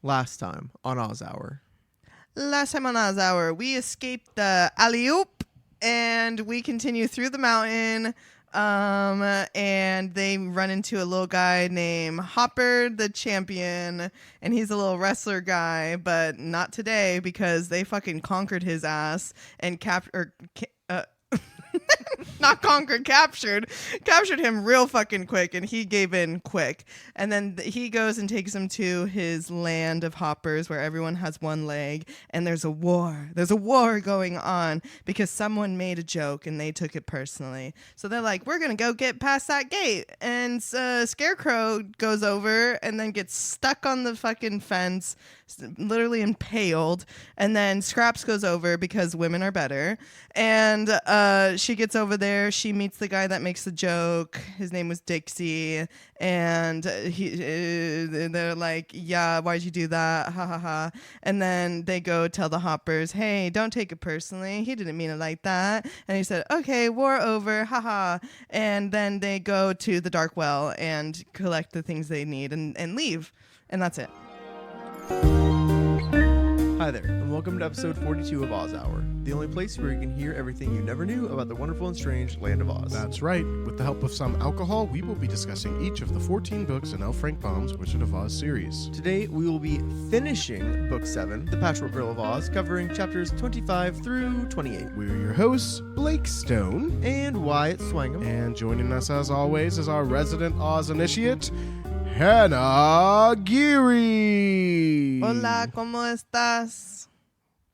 Last time on Oz Hour. Last time on Oz Hour, we escaped the alley-oop, and we continue through the mountain, and they run into a little guy named Hopper the Champion, and he's a little wrestler guy, but not today because they fucking conquered his ass and captured him real fucking quick, and he gave in quick. And then he goes and takes him to his land of hoppers where everyone has one leg, and there's a war going on because someone made a joke and they took it personally. So they're like, we're gonna go get past that gate, and Scarecrow goes over and then gets stuck on the fucking fence, literally impaled. And then Scraps goes over because women are better, and she gets over there. She meets the guy that makes the joke. His name was Dixie, and they're like, yeah, why'd you do that? Ha ha ha. And then they go tell the hoppers, hey, don't take it personally, he didn't mean it like that. And he said, okay, war over, haha. And then they go to the dark well and collect the things they need and leave, and that's it. Hi there, and welcome to episode 42 of Oz Hour, the only place where you can hear everything you never knew about the wonderful and strange land of Oz. That's right. With the help of some alcohol, we will be discussing each of the 14 books in L. Frank Baum's Wizard of Oz series. Today, we will be finishing Book 7, The Patchwork Girl of Oz, covering chapters 25 through 28. We're your hosts, Blake Stone And Wyatt Swangham. and joining us as always is our resident Oz initiate, Hannah Geary. Hola, ¿cómo estás?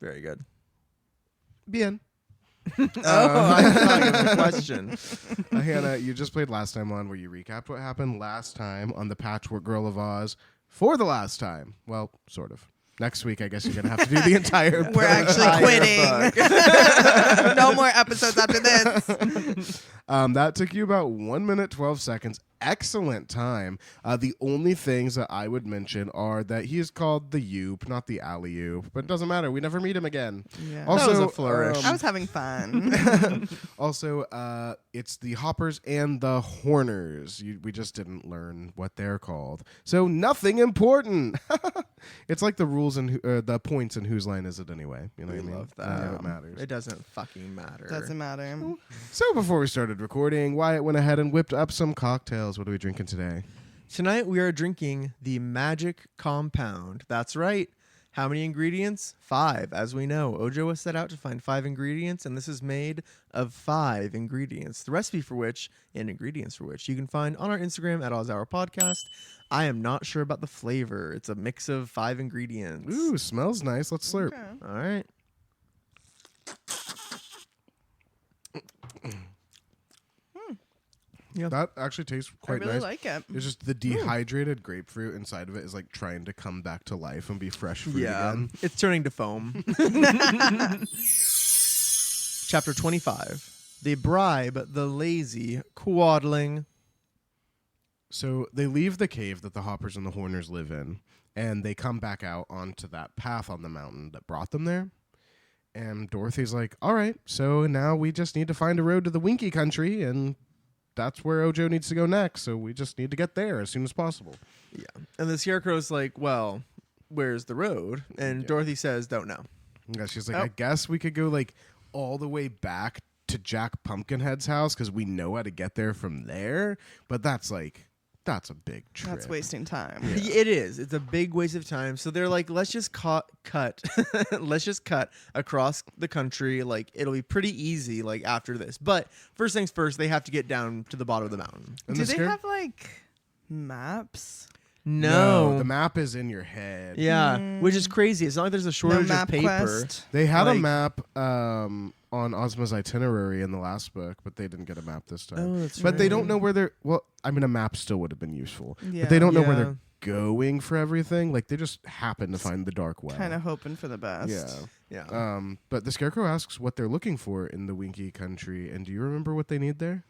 Very good. Bien. I thought it was a question. Hannah, you just played last time on where you recapped what happened last time on the Patchwork Girl of Oz for the last time. Well, sort of. Next week, I guess you're going to have to do the entire book. We're actually quitting. No more episodes after this. That took you about 1 minute, 12 seconds. Excellent time. The only things that I would mention are that he is called the Yoop, not the Alley-oop. But it doesn't matter. We never meet him again. Yeah. Also, That was a flourish. I was having fun. Also, it's the Hoppers and the Horners. We just didn't learn what they're called. So nothing important. It's like the rules and the points and whose line is it anyway. You know We what I mean? love that. None of it matters. It doesn't fucking matter. Doesn't matter. So before we started recording, Wyatt went ahead and whipped up some cocktails. What are we drinking today? Tonight we are drinking the Magic Compound. That's right. How many ingredients? 5. As we know, Ojo was set out to find 5 ingredients, and this is made of 5 ingredients. The recipe for which and ingredients for which you can find on our Instagram at Oz Hour Podcast. I am not sure about the flavor. It's a mix of 5 ingredients. Ooh, smells nice. Let's slurp. Okay. All right. Yeah. That actually tastes quite I really nice. like it. It's just the dehydrated grapefruit inside of it is like trying to come back to life and be fresh fruit again. It's turning to foam. Chapter 25. They bribe the lazy, quaddling. So they leave the cave that the Hoppers and the Horners live in, and they come back out onto that path on the mountain that brought them there. And Dorothy's like, all right, so now we just need to find a road to the Winky Country, and that's where Ojo needs to go next, so we just need to get there as soon as possible. Yeah. And the Scarecrow's like, well, where's the road? And Dorothy says, don't know. Yeah, she's like, I guess we could go like all the way back to Jack Pumpkinhead's house because we know how to get there from there, but that's a big trip. That's wasting time. Yeah. It is. It's a big waste of time. So they're like, let's just cut. Let's just cut across the country. Like, it'll be pretty easy, like, after this. But first things first, they have to get down to the bottom of the mountain. And Do the they have like maps? No. the map is in your head. Yeah, which is crazy. It's not like there's a shortage No of map paper. quest? They had a Like- map on Ozma's itinerary in the last book, but they didn't get a map this time. Oh, that's But they don't right. know where they're... Well, I mean, a map still would have been useful. Yeah. But they don't know where Yeah. they're going for everything. Like, they just happen to find the dark well. Kind of hoping for the best. Yeah. Yeah. But the Scarecrow asks what they're looking for in the Winky Country. And do you remember what they need there?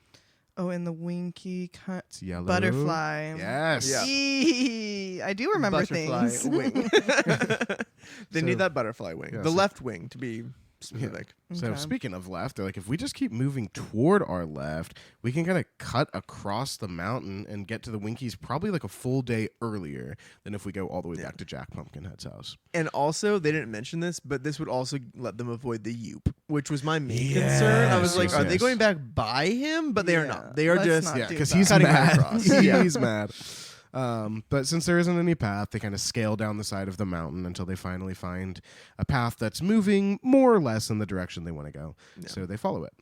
Oh, and the Winky It's yellow. butterfly. Yes. Yeah. Eee, I do remember Butterfly things. wing. They So- need that butterfly wing. Yeah, The so- left wing to be specific. So Okay. speaking of left, they're like, if we just keep moving toward our left, we can kind of cut across the mountain and get to the Winkies probably like a full day earlier than if we go all the way back to Jack Pumpkinhead's house. And also, they didn't mention this, but this would also let them avoid the Yoop, which was my main concern. I was like, Yes, are they yes. going back by him? But they are Yeah, not. They are let's just not Yeah, do because that. he's Cutting mad. across. Yeah. He's mad. But since there isn't any path, they kind of scale down the side of the mountain until they finally find a path that's moving more or less in the direction they want to go. Yeah. So they follow it.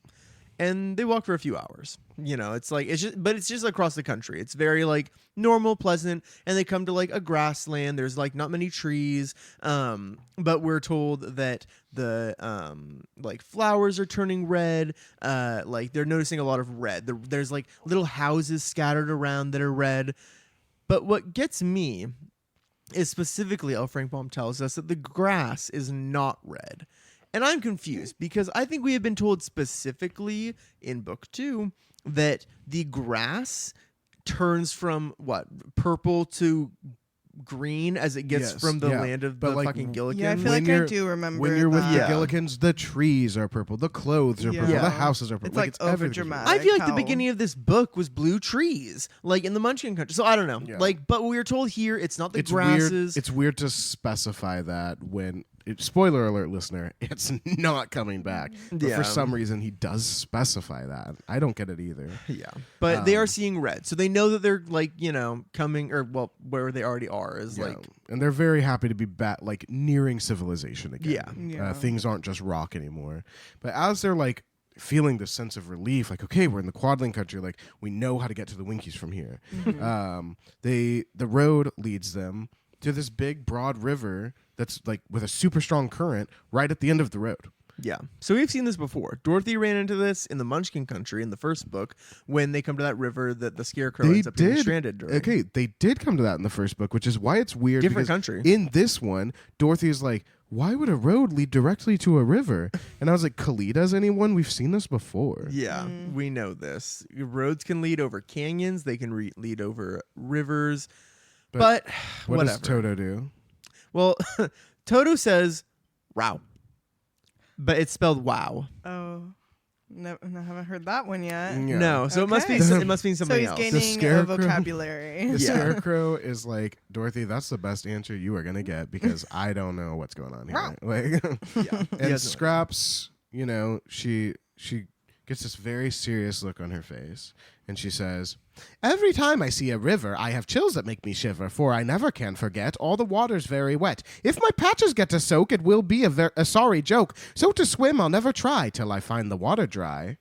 and they walk for a few hours. You know, it's like it's just across the country. It's very like normal, pleasant, and they come to like a grassland. There's like not many trees, but we're told that the like flowers are turning red. Like they're noticing a lot of red. There's like little houses scattered around that are red. But what gets me is specifically L. Frank Baum tells us that the grass is not red. And I'm confused because I think we have been told specifically in book 2 that the grass turns from purple to green as it gets Yes, from the yeah. land of But, the like, fucking Gillikins. Yeah, I feel When like I you're- do remember When you're with that. the Yeah. Gillikins, the trees are purple, the clothes are purple, Yeah. the houses are purple. It's like everything's overdramatic. I feel like the how- beginning of this book was blue trees, like in the Munchkin country. So I don't know. Yeah. Like, but we are told here it's not the It's grasses. weird. It's weird to specify that when. Spoiler alert, listener! It's not coming back. But Yeah. for some reason, he does specify that. I don't get it either. Yeah, but they are Um, seeing red, so they know that they're like coming or where they already are is Yeah. like and they're very happy to be back, like nearing civilization again. Yeah. Things aren't just rock anymore. But as they're like feeling this sense of relief, like okay, we're in the Quadling country, like we know how to get to the Winkies from here. The road leads them to this big broad river that's like with a super strong current right at the end of the road. yeah. So we've seen this before. Dorothy ran into this in the Munchkin country in the first book when they come to that river that the Scarecrow They ends up being did. stranded during. Okay, they did come to that in the first book, which is why it's weird. Different because country. In this one, Dorothy is like, why would a road lead directly to a river? And I was like, Kalida's anyone? We've seen this before. Yeah, we know this. Roads can lead over canyons. They can lead over rivers. But What whatever. does Toto do? Well, Toto says "wow," but it's spelled "wow." Oh, no, I haven't heard that one yet. Yeah. No, so it must be Okay. it must mean So something he's else. gaining a Scarecrow. vocabulary. The Yeah. Scarecrow is like, Dorothy, that's the best answer you are gonna get because I don't know what's going on here. Like, Yeah, and has no Scraps, she gets this very serious look on her face, and she says, "Every time I see a river, I have chills that make me shiver, for I never can forget all the water's very wet. If my patches get to soak, it will be a sorry joke. So to swim, I'll never try till I find the water dry."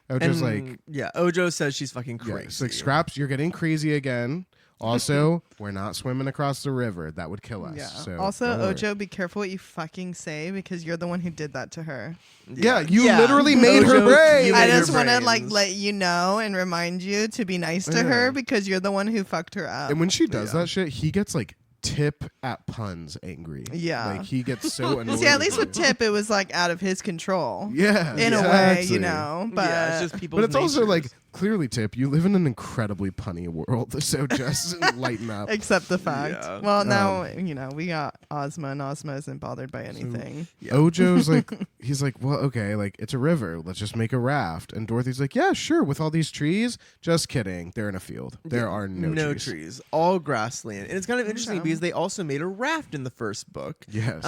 Ojo's like, yeah, Ojo says she's fucking yeah, crazy. it's like, Scraps, you're getting crazy again. Also, we're not swimming across the river. That would kill us. Yeah. So Also, don't worry. Ojo, be careful what you fucking say because you're the one who did that to her. Yeah, you literally made her Ojo, brave. you I made her just want to brains. let you know and remind you to be nice to Yeah. her because you're the one who fucked her up. And when she does Yeah. that shit, he gets like Tip at puns angry. Yeah. Like he gets so annoyed. See, at least her. with Tip, it was like out of his control. Yeah. In a way, exactly. you know. But yeah, it's just people. But it's also like, clearly, Tip, you live in an incredibly punny world, so just lighten up. except the fact. Yeah. Well, now, we got Ozma, and Ozma isn't bothered by anything. Yeah. Ojo's like, he's like, well, okay, like it's a river. Let's just make a raft. And Dorothy's like, yeah, sure. With all these trees, just kidding. They're in a field. There are no trees. all grassland, and it's kind of interesting Okay. because they also made a raft in the first book. Yes.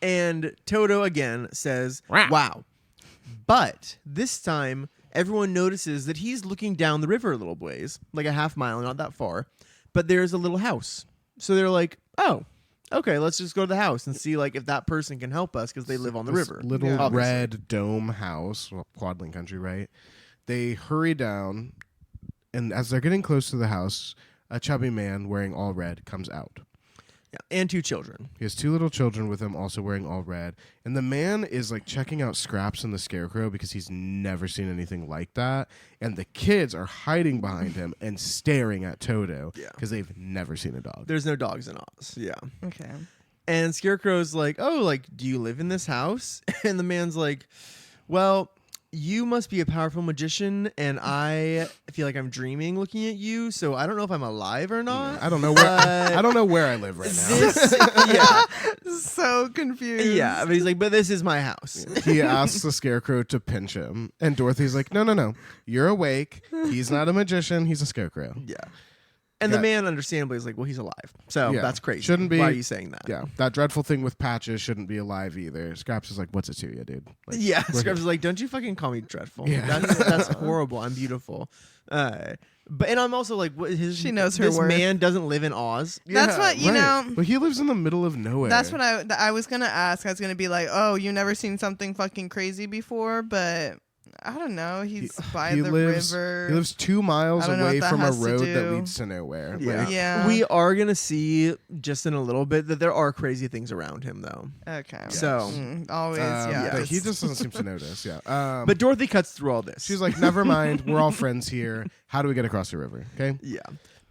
And Toto again says, Wow. "Wow," but this time everyone notices that he's looking down the river a little ways, like a half mile, not that far. But there's a little house, so they're like, "Oh, okay, let's just go to the house and see like if that person can help us because they live on the This river." Little Yeah. Obviously. red dome house, well, Quadling country, right? They hurry down, and as they're getting close to the house, a chubby man wearing all red comes out. Yeah, and 2 children. He has 2 little children with him, also wearing all red. And the man is like checking out Scraps and the Scarecrow because he's never seen anything like that. And the kids are hiding behind him and staring at Toto Yeah. because they've never seen a dog. There's no dogs in Oz. Yeah. Okay. And Scarecrow's like, "Oh, like, do you live in this house?" And the man's like, "Well, you must be a powerful magician, and I feel like I'm dreaming looking at you, so I don't know if I'm alive or not. I don't know where I don't know where I live right now. This, yeah, So confused. yeah. But he's like, but this is my house. He asks the scarecrow to pinch him, and Dorothy's like, no. You're awake. He's not a magician. He's a scarecrow. Yeah. And the man, understandably, is like, well, he's alive. So Yeah. that's crazy. Shouldn't be. Why are you saying that? Yeah, that dreadful thing with Patches shouldn't be alive either. Scraps is like, what's it to you, dude? Like, Yeah, we're Scrubs is like, don't you fucking call me dreadful. Yeah. That's horrible. I'm beautiful. And I'm also like, She knows her this worth. man doesn't live in Oz. That's what, you know. But he lives in the middle of nowhere. That's what I was gonna ask. I was gonna be like, oh, you never seen something fucking crazy before, but I don't know. He's by the river. He lives 2 miles I don't know away what that from a has to road that do. leads to nowhere. Yeah. Like, Yeah. We are going to see just in a little bit that there are crazy things around him, though. Okay. So- always, yeah. but he just doesn't seem to notice. Yeah. But Dorothy cuts through all this. she's like, never mind. We're all friends here. How do we get across the river? Okay. yeah.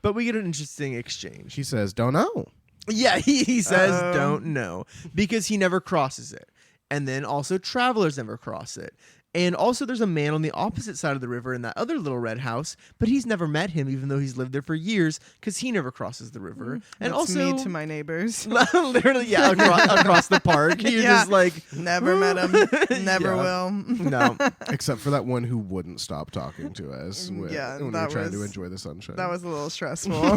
But we get an interesting exchange. She says, don't know. Yeah, he says, Uh-oh. don't know. Because he never crosses it. And then also travelers never cross it. And also there's a man on the opposite side of the river in that other little red house, but he's never met him even though he's lived there for years because he never crosses the river. And That's also me to my neighbors. literally, yeah, across the park. You're Yeah. just like, Never met him. Never Yeah. will. no. Except for that one who wouldn't stop talking to us when, Yeah, when we were that trying to was- enjoy the sunshine. That was a little stressful.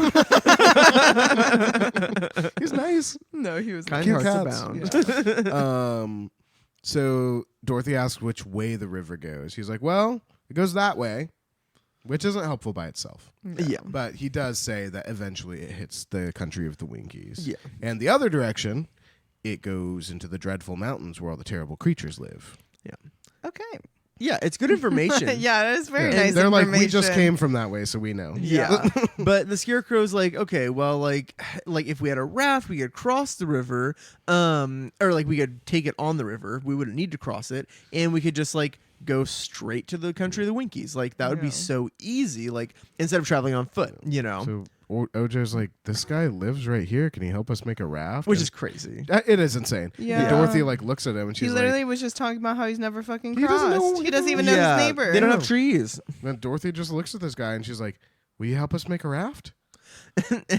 He's nice. No, he was Kind Cute hearts cats. abound. So Dorothy asks which way the river goes. He's like, well, it goes that way, which isn't helpful by itself. Yeah. But he does say that eventually it hits the country of the Winkies. Yeah. And the other direction, it goes into the dreadful mountains where all the terrible creatures live. Okay. Yeah, it's good information. Yeah, that is very Yeah. nice They're like, information. we just came from that way, so we know. Yeah. But the scarecrow's like, okay, well, like if we had a raft, we could cross the river, or like we could take it on the river. We wouldn't need to cross it, and we could just like go straight to the country of the Winkies. Like that would be Yeah. so easy. Like instead of traveling on foot, you know, So Ojo's like, this guy lives right here. Can he help us make a raft? which And is crazy. it is insane. Yeah. And Dorothy like looks at him and He she's literally like, was just talking about how he's never fucking He doesn't crossed. know- He doesn't even know Yeah, his neighbor. they don't have No. trees, and Dorothy just looks at this guy and she's like, will you help us make a raft?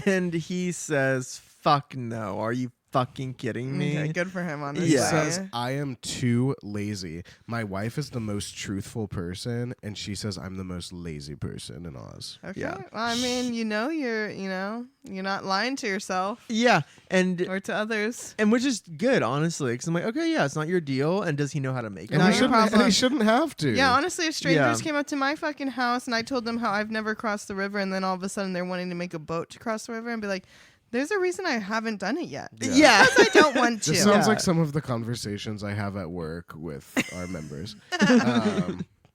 and he says, "Fuck no! Are you fucking kidding me?" Okay, good for him on this. He Yeah. one. says, I am too lazy. My wife is the most truthful person, and she says I'm the most lazy person in Oz. Okay. Yeah. Well, I mean, you're not lying to yourself Yeah, and or to others. which is good, honestly, because I'm like, okay, yeah, it's not your deal, and does he know how to make it? And Not he your problem. shouldn't have to. Yeah, honestly, if strangers Yeah. came up to my fucking house and I told them how I've never crossed the river, and then all of a sudden they're wanting to make a boat to cross the river, and be like, "There's a reason I haven't done it yet." Yeah. Because I don't want to. This sounds Yeah. like some of the conversations I have at work with our members.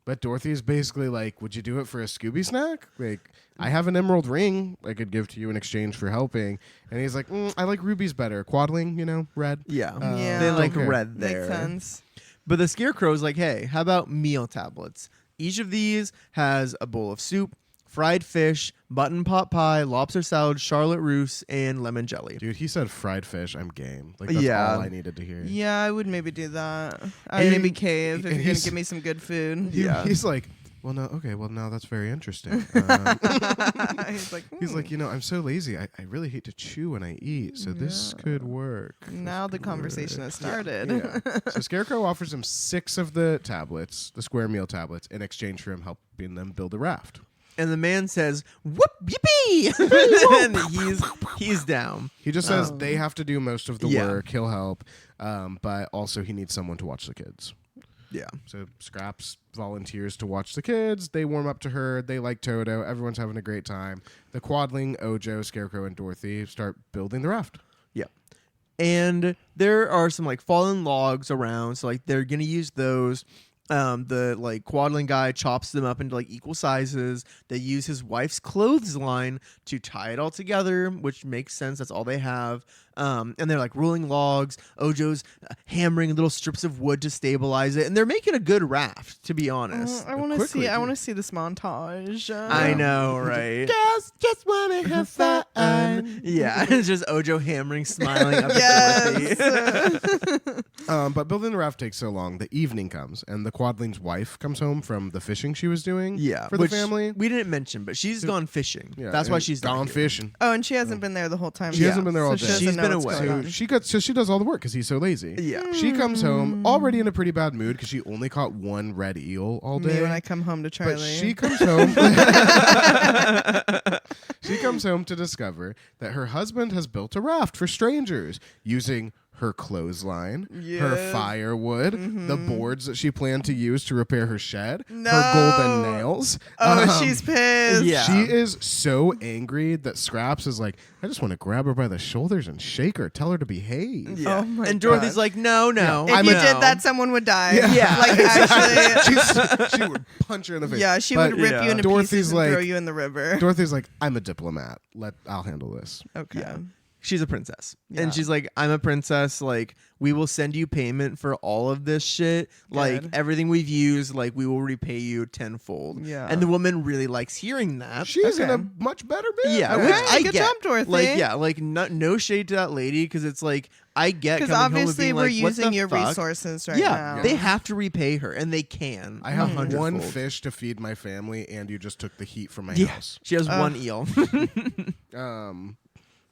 But Dorothy's basically like, would you do it for a Scooby snack? Like, I have an emerald ring I could give to you in exchange for helping. And he's like, I like rubies better. Quadling, red. Yeah, Yeah. they like Okay. red there. Makes sense. But the scarecrow's like, hey, how about meal tablets? Each of these has a bowl of soup, fried fish, button pot pie, lobster salad, charlotte russe, and lemon jelly. Dude, he said fried fish. I'm game. Like, that's Yeah. all I needed to hear. Yeah, I would maybe do that. I would And- maybe cave if and you're gonna he's- give me some good food. Yeah. He's like, well, no, okay, well, now that's very interesting. He's like, He's like, I'm so lazy. I really hate to chew when I eat, so this could work. now the conversation has started. Yeah. So Scarecrow offers him 6 of the tablets, the square meal tablets, in exchange for him helping them build a raft. And the man says, "Whoop, yippee!" and he's down. He just says they have to do most of the Yeah. work. He'll help, but also he needs someone to watch the kids. Yeah. So Scraps volunteers to watch the kids. They warm up to her. They like Toto. Everyone's having a great time. The Quadling, Ojo, Scarecrow, and Dorothy start building the raft. Yeah. And there are some like fallen logs around, so like they're gonna use those. The like Quadling guy chops them up into like equal sizes. They use his wife's clothesline to tie it all together, which makes sense. That's all they have. And they're like rolling logs. Ojo's hammering little strips of wood to stabilize it, and they're making a good raft, to be honest. I want to quickly, see. I too. want to see this montage. I know, right? Girls just wanna have fun. Yeah, it's just Ojo hammering, smiling up at Yes. Dorothy. But building the raft takes so long. The evening comes, and the Quadling's wife comes home from the fishing she was doing. Yeah, for the which family. we didn't mention, but she's gone fishing. Yeah, That's why and she's not gone here. fishing. Oh, and she hasn't been there the whole time. She hasn't been there all so day. She She's doesn't been know what's away. going on. So she does all the work because he's so lazy. Yeah. She comes home already in a pretty bad mood because she only caught one red eel all day. Me when I come home to Charlie. But she comes home. She comes home to discover that her husband has built a raft for strangers using her clothesline, her Yes. firewood, the boards that she planned to use to repair her shed, No. her golden nails. Oh, she's pissed. yeah. She is so angry that Scraps is like, I just want to grab her by the shoulders and shake her, tell her to behave. Yeah. Oh my and Dorothy's God. like, no. If I'm you a- did that, someone would die. Yeah. Like actually. She would punch her in the face. Yeah, she But would rip yeah. you into Dorothy's pieces and like- throw you in the river. Dorothy's like, I'm a diplomat. I'll handle this. Okay. Yeah. She's a princess. Yeah. And she's like, I'm a princess. Like, we will send you payment for all of this shit. Like, Good. everything we've used, like, we will repay you tenfold. Yeah. And the woman really likes hearing that. She's in Okay. a much better mood. Yeah, Okay. which I Good get. job, Dorothy. Like, yeah, like, no shade to that lady, because it's like, I get Because coming home and obviously being we're like, what using the your fuck? resources right Yeah, now. they have to repay her, and they can. I have 100-fold. one fish to feed my family, and you just took the heat from my Yeah, house. she has one eel.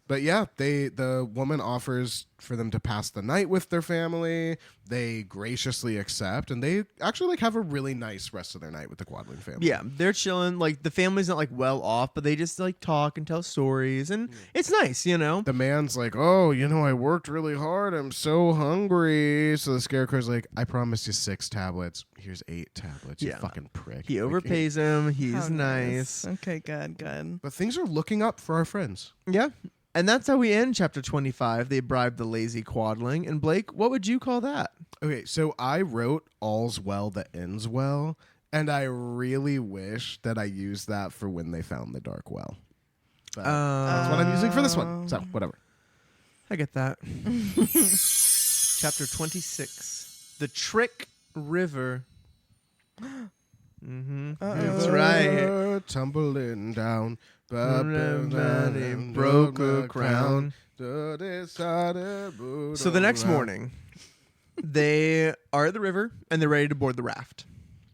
But yeah, the woman offers for them to pass the night with their family. They graciously accept, and they actually like have a really nice rest of their night with the Quadling family. Yeah, they're chilling. Like, the family's not like well off, but they just like talk and tell stories, and it's nice, you know. The man's like, oh, I worked really hard. I'm so hungry. So the Scarecrow's like, I promised you 6 tablets. Here's 8 tablets. You Yeah. fucking prick. He Like, overpays him. He's How nice. Okay, good. But things are looking up for our friends. Yeah. And that's how we end chapter 25. They bribed the lazy Quadling. And Blake, what would you call that? Okay, so I wrote All's Well That Ends Well, and I really wish that I used that for when they found the dark well. But that's what I'm using for this one. So, whatever. I get that. Chapter 26. The Trick River. That's right. Tumbling down. Everybody broke a crown. So the next morning, they are at the river, and they're ready to board the raft.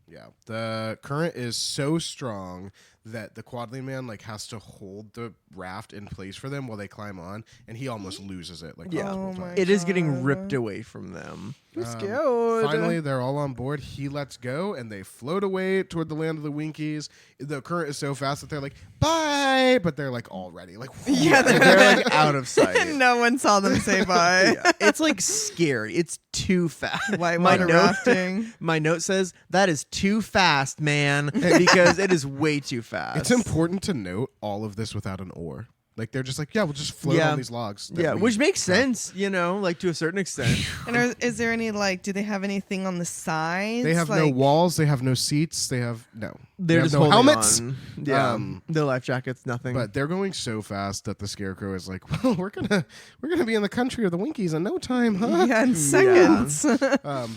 Yeah, the current is so strong that the Quadling man has to hold the raft in place for them while they climb on, and he almost loses it. Yeah. multiple Oh my times. It is getting God. ripped away from them. I'm scared. Finally, they're all on board. He lets go, and they float away toward the land of the Winkies. The current is so fast that they're like, bye, but they're already Yeah, They're like out of sight. no one saw them say bye. Yeah. It's like scary. It's too fast. Whitewater rafting. My note says that is too fast, man, because it is way too fast. It's important to note all of this without an oar. They're just yeah, we'll just float Yeah. on these logs. that Yeah, we which makes craft. sense, to a certain extent. And is there any do they have anything on the sides? They have no walls. They have no seats. They have no. They're they just have no holding helmets. on. Yeah, Um, no life jackets, nothing. But they're going so fast that the Scarecrow is like, well, we're gonna be in the country of the Winkies in no time, huh? Yeah, in seconds. They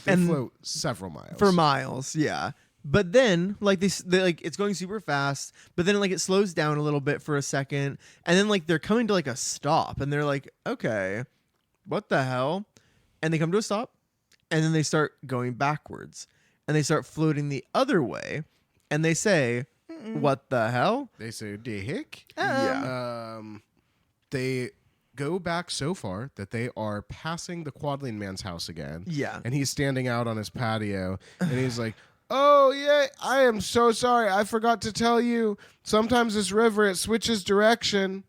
And float several miles. for miles, yeah. But then, it's going super fast. But then, it slows down a little bit for a second, and then, they're coming to a stop, and they're like, "Okay, what the hell?" And they come to a stop, and then they start going backwards, and they start floating the other way, and they say, "What the hell?" They say, "De hick." Yeah. They go back so far that they are passing the Quadling man's house again. Yeah. And he's standing out on his patio, and he's like, oh, yeah, I am so sorry. I forgot to tell you. Sometimes this river, it switches direction.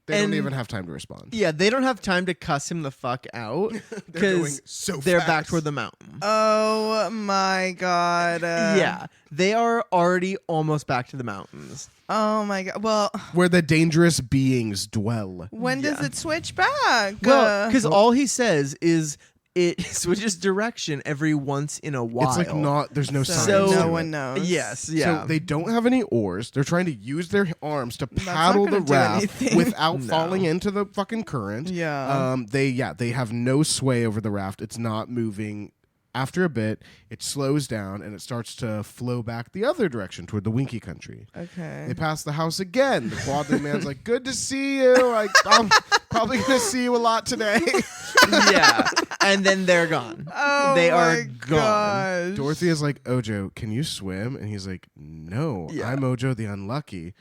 They And- don't even have time to respond. Yeah, they don't have time to cuss him the fuck out going because so they're back fast. toward the mountain. Oh my God. Yeah, they are already almost back to the mountains. Oh my God. Well, Where the dangerous beings dwell. when does Yeah. it switch back? Well, because all he says is it switches direction every once in a while. It's like not. There's no So science. no to one it. knows. Yes, yeah. So they don't have any oars. They're trying to use their arms to That's not paddle the gonna do raft anything. without No. falling into the fucking current. Yeah. They have no sway over the raft. It's not moving. After a bit, it slows down and it starts to flow back the other direction toward the Winky Country. Okay. They pass the house again. The Quadling man's like, "Good to see you. I'm probably gonna see you a lot today." Yeah. And then they're gone. Oh, They are my gone. gosh. Dorothy is like, "Ojo, can you swim?" And he's like, "No, Yeah. I'm Ojo the Unlucky."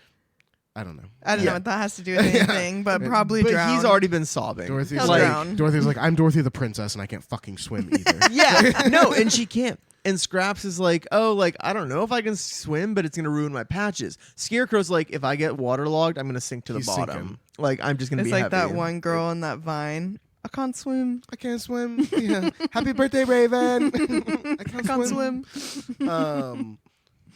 I don't know. I don't Yeah. know what that has to do with anything, but probably But drown. he's already been sobbing. Dorothy's He'll like, drown. Dorothy's like, "I'm Dorothy the princess, and I can't fucking swim either." Yeah. No, and she can't. And Scraps is like, oh, like, I don't know if I can swim, but it's going to ruin my patches. Scarecrow's like, if I get waterlogged, I'm going to sink to the He's bottom. sinking. Like, I'm just going to It's be like heavy. that one girl in that Vine. I can't swim. I can't swim. Yeah. Happy birthday, Raven. I Can't swim.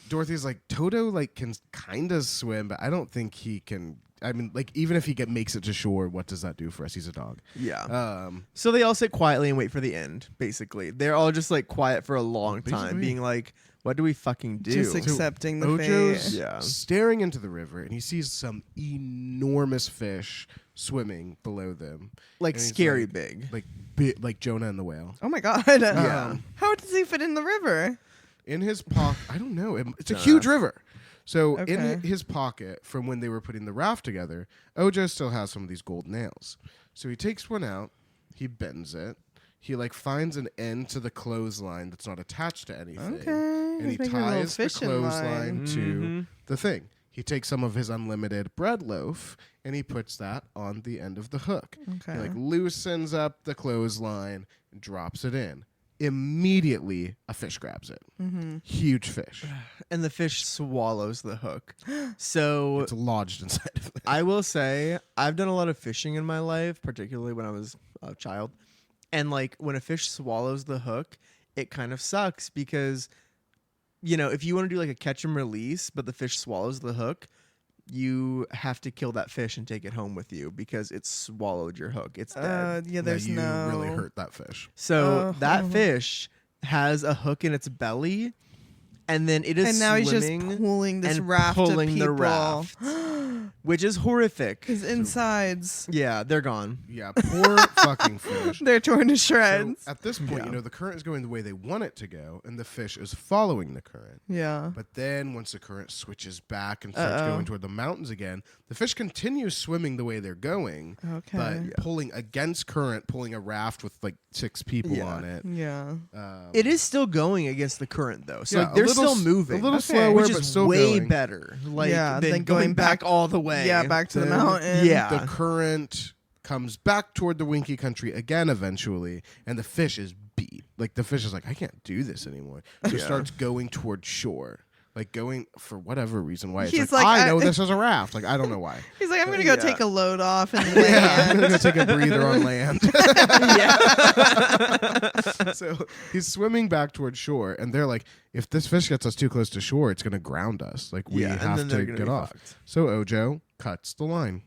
Dorothy's like, Toto like can kind of swim, but I don't think he can. I mean, like, even if he makes it to shore, what does that do for us? He's a dog. Yeah. So they all sit quietly and wait for the end, basically. They're all just, like, quiet for a long time, Basically. being like, what do we fucking do? Just accepting the Ojo's fate. Yeah. staring into the river, and he sees some enormous fish swimming below them, Like, and he's scary like- big. like Jonah and the whale. Oh my god. Yeah. How does he fit in the river? In his pocket, I don't know. It's a Don't huge ask. river. So Okay. in his pocket, from when they were putting the raft together, Ojo still has some of these gold nails. So he takes one out, he bends it, he like finds an end to the clothesline that's not attached to anything, Okay. and he He's making a little ties the fishing clothesline line. to Mhm. the thing. He takes some of his unlimited bread loaf and he puts that on the end of the hook. Okay. He like loosens up the clothesline and drops it in. Immediately, a fish grabs it. Mm-hmm. Huge fish. And the fish swallows the hook. So It's lodged inside of it. I will say I've done a lot of fishing in my life, particularly when I was a child. And like when a fish swallows the hook, it kind of sucks because, you know, if you want to do like a catch and release, but the fish swallows the hook, you have to kill that fish and take it home with you because it swallowed your hook. It's dead. Yeah, there's you no. really hurt that fish. So that Oh. fish has a hook in its belly, and then it is And now he's just swimming pulling this and raft pulling of the people. raft, which is horrific. His insides. Yeah, they're gone. Yeah, poor fucking fish. They're torn to So shreds. at this point, Yeah. you know, the current is going the way they want it to go, and the fish is following the current. Yeah. But then once the current switches back and starts Uh-oh. going toward the mountains again, the fish continues swimming the way they're going, Okay. but pulling against current, pulling a raft with like 6 people Yeah. on it. Yeah. It is still going agast the current though, so Yeah, like, they're a little still moving, a little Okay. slower, which but is still way going. better. Like Yeah, than than going going back back- all the way. Yeah, back to the Then- mountain. Yeah. The current comes back toward the Winky Country again eventually, and the fish is beat. Like the fish is like, I can't do this anymore. So it Yeah. starts going toward shore. Like going for whatever reason why. It's He's like, like, I know I- this is a raft. Like I don't know why. He's like, I'm gonna go Yeah. take a load off and Yeah, I'm land. gonna go take a breather on land. Yeah. So he's swimming back toward shore, and they're like, if this fish gets us too close to shore, it's gonna ground us. Like we Yeah, and have then they're to gonna get be off. fucked. So Ojo cuts the line.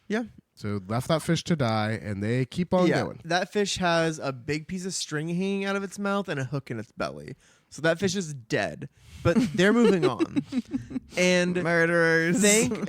Yeah. So left that fish to die, and they keep on Yeah, going. that fish has a big piece of string hanging out of its mouth and a hook in its belly. So that fish is dead, but they're moving on. And Murderers.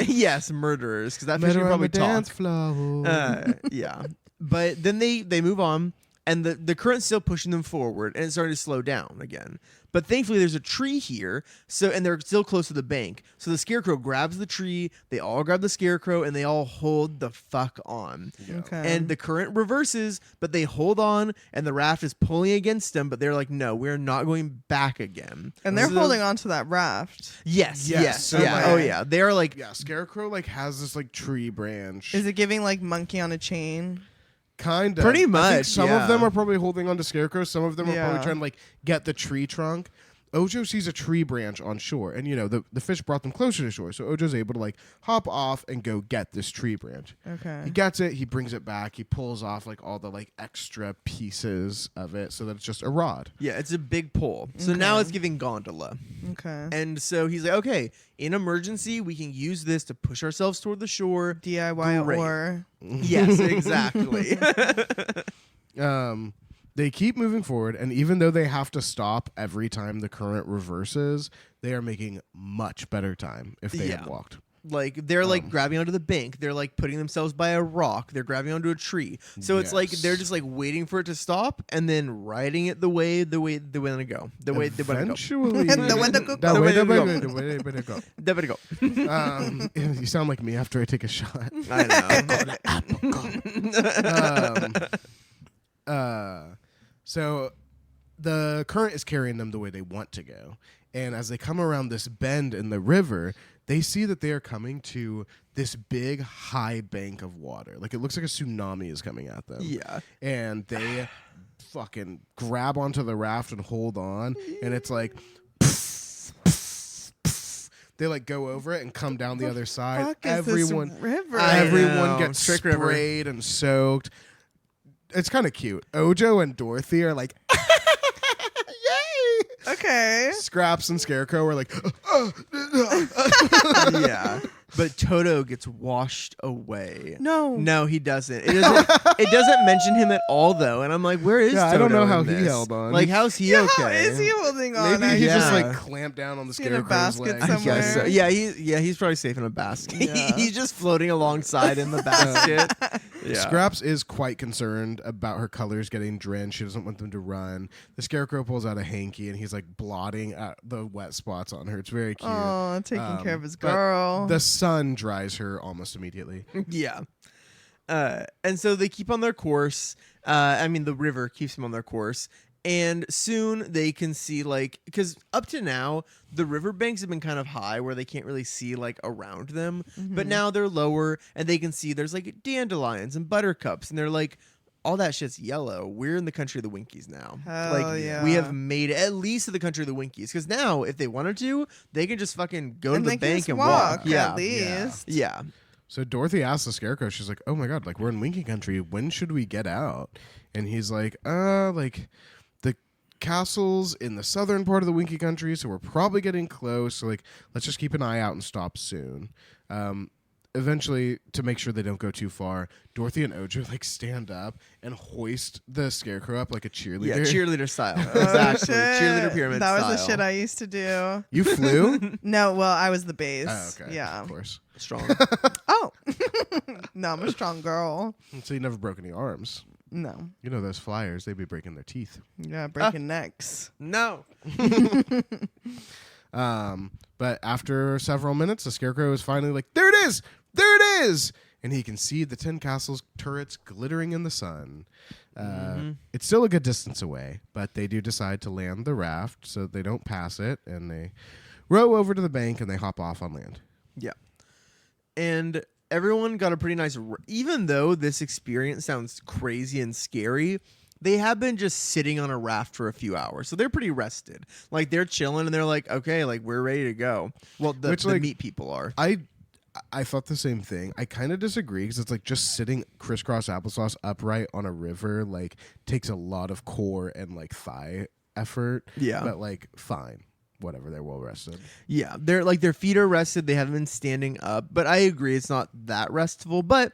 yes, murderers, because that fish can Met her on probably the talk. dance floor. Yeah, but then they move on, and the current's still pushing them forward, and it's starting to slow down again. But thankfully, there's a tree here, and they're still close to the bank. So the Scarecrow grabs the tree. They all grab the Scarecrow, and they all hold the fuck on. Okay. And the current reverses, but they hold on, and the raft is pulling against them. But they're like, "No, we're not going back again." And they're So- holding on to that raft. Yes, Yes, yes, so yeah. like- Oh yeah, they are like Yeah, Scarecrow like has this like tree branch. Is it giving like monkey on a chain? Kind of. Pretty I think much, some yeah. of them are probably holding on to Scarecrow. Some of them are Yeah. probably trying to like get the tree trunk. Ojo sees a tree branch on shore, and you know the fish brought them closer to shore, so Ojo's able to like hop off and go get this tree branch. Okay. He gets it, he brings it back, he pulls off like all the like extra pieces of it, so that it's just a rod. yeah, it's a big pull. So now Okay. it's giving gondola. Okay. And so he's like, okay, in emergency, we can use this to push ourselves toward the shore. DIY Great. or Yes, exactly. They keep moving forward, and even though they have to stop every time the current reverses, they are making much better time if they had walked. Like they're like grabbing onto the bank, they're like putting themselves by a rock, they're grabbing onto a tree. So it's like they're just like waiting for it to stop and then riding it the way they want to go. The way they want to go. Eventually, The way to go. The way to go. You sound like me after I take a shot. I know. So the current is carrying them the way they want to go. And as they come around this bend in the river, they see that they are coming to this big high bank of water. Like it looks like a tsunami is coming at them. Yeah. And they fucking grab onto the raft and hold on. And it's like they like go over it and come down the other side. Fuck is Everyone this river? everyone gets Trick river. sprayed and soaked. It's kind of cute. Ojo and Dorothy are like, yay! Okay. Scraps and Scarecrow are like, Yeah. But Toto gets washed away. No, he doesn't. It doesn't mention him at all though. And I'm like, where is Yeah, Toto? I don't know in how this? he held on. Like, how's he Yeah, okay? how is he holding on? Maybe he just Yeah. like clamped down on the He in a Scarecrow's basket leg. I guess so. somewhere. Yeah, he's probably safe in a basket. Yeah. He's just floating alongside in the basket. Yeah. Scraps is quite concerned about her colors getting drenched. She doesn't want them to run. The Scarecrow pulls out a hanky and he's like blotting at the wet spots on her. It's very cute. Oh, taking care of his but girl. The sun dries her almost immediately. Yeah. And so they keep on their course. The river keeps them on their course. And soon they can see, like, because up to now, the riverbanks have been kind of high where they can't really see, like, around them. But now they're lower and they can see there's, like, dandelions and buttercups. And they're like, all that shit's yellow. We're in the country of the Winkies now. Hell yeah. We have made it at least to the country of the Winkies. Because now, if they wanted to, they can just fucking go to they the can bank just and walk. Yeah. At least. Yeah. So Dorothy asks the Scarecrow, she's like, oh my God, like we're in Winky Country. When should we get out? And he's like, like the castle's in the southern part of the Winky Country, so we're probably getting close. So like, let's just keep an eye out and stop soon. Eventually, to make sure they don't go too far, Dorothy and Ojo like stand up and hoist the Scarecrow up like a cheerleader. Yeah, cheerleader style. Oh, Exactly. shit. Cheerleader pyramid That style. was the shit I used to do. You flew? No, well, I was the base. Oh, okay. Yeah. Of course. Strong. Oh. No, I'm a strong girl. So you never broke any arms. No. You know those flyers, they'd be breaking their teeth. Yeah, breaking necks. No. But after several minutes, the Scarecrow is finally like, there it is! There it is! And he can see the Tin Castle's turrets glittering in the sun. It's still a good distance away, but they do decide to land the raft so they don't pass it, and they row over to the bank and they hop off on land. Yeah. And everyone got a pretty nice... Even though this experience sounds crazy and scary, they have been just sitting on a raft for a few hours. So they're pretty rested. Like, they're chilling and they're like, okay, like, we're ready to go. Well, the meat people are. I thought the same thing. I kind of disagree because it's like just sitting crisscross applesauce upright on a river like takes a lot of core and like thigh effort. Yeah. But like fine. Whatever, they're well rested. Yeah. They're like, their feet are rested. They haven't been standing up. But I agree, it's not that restful. But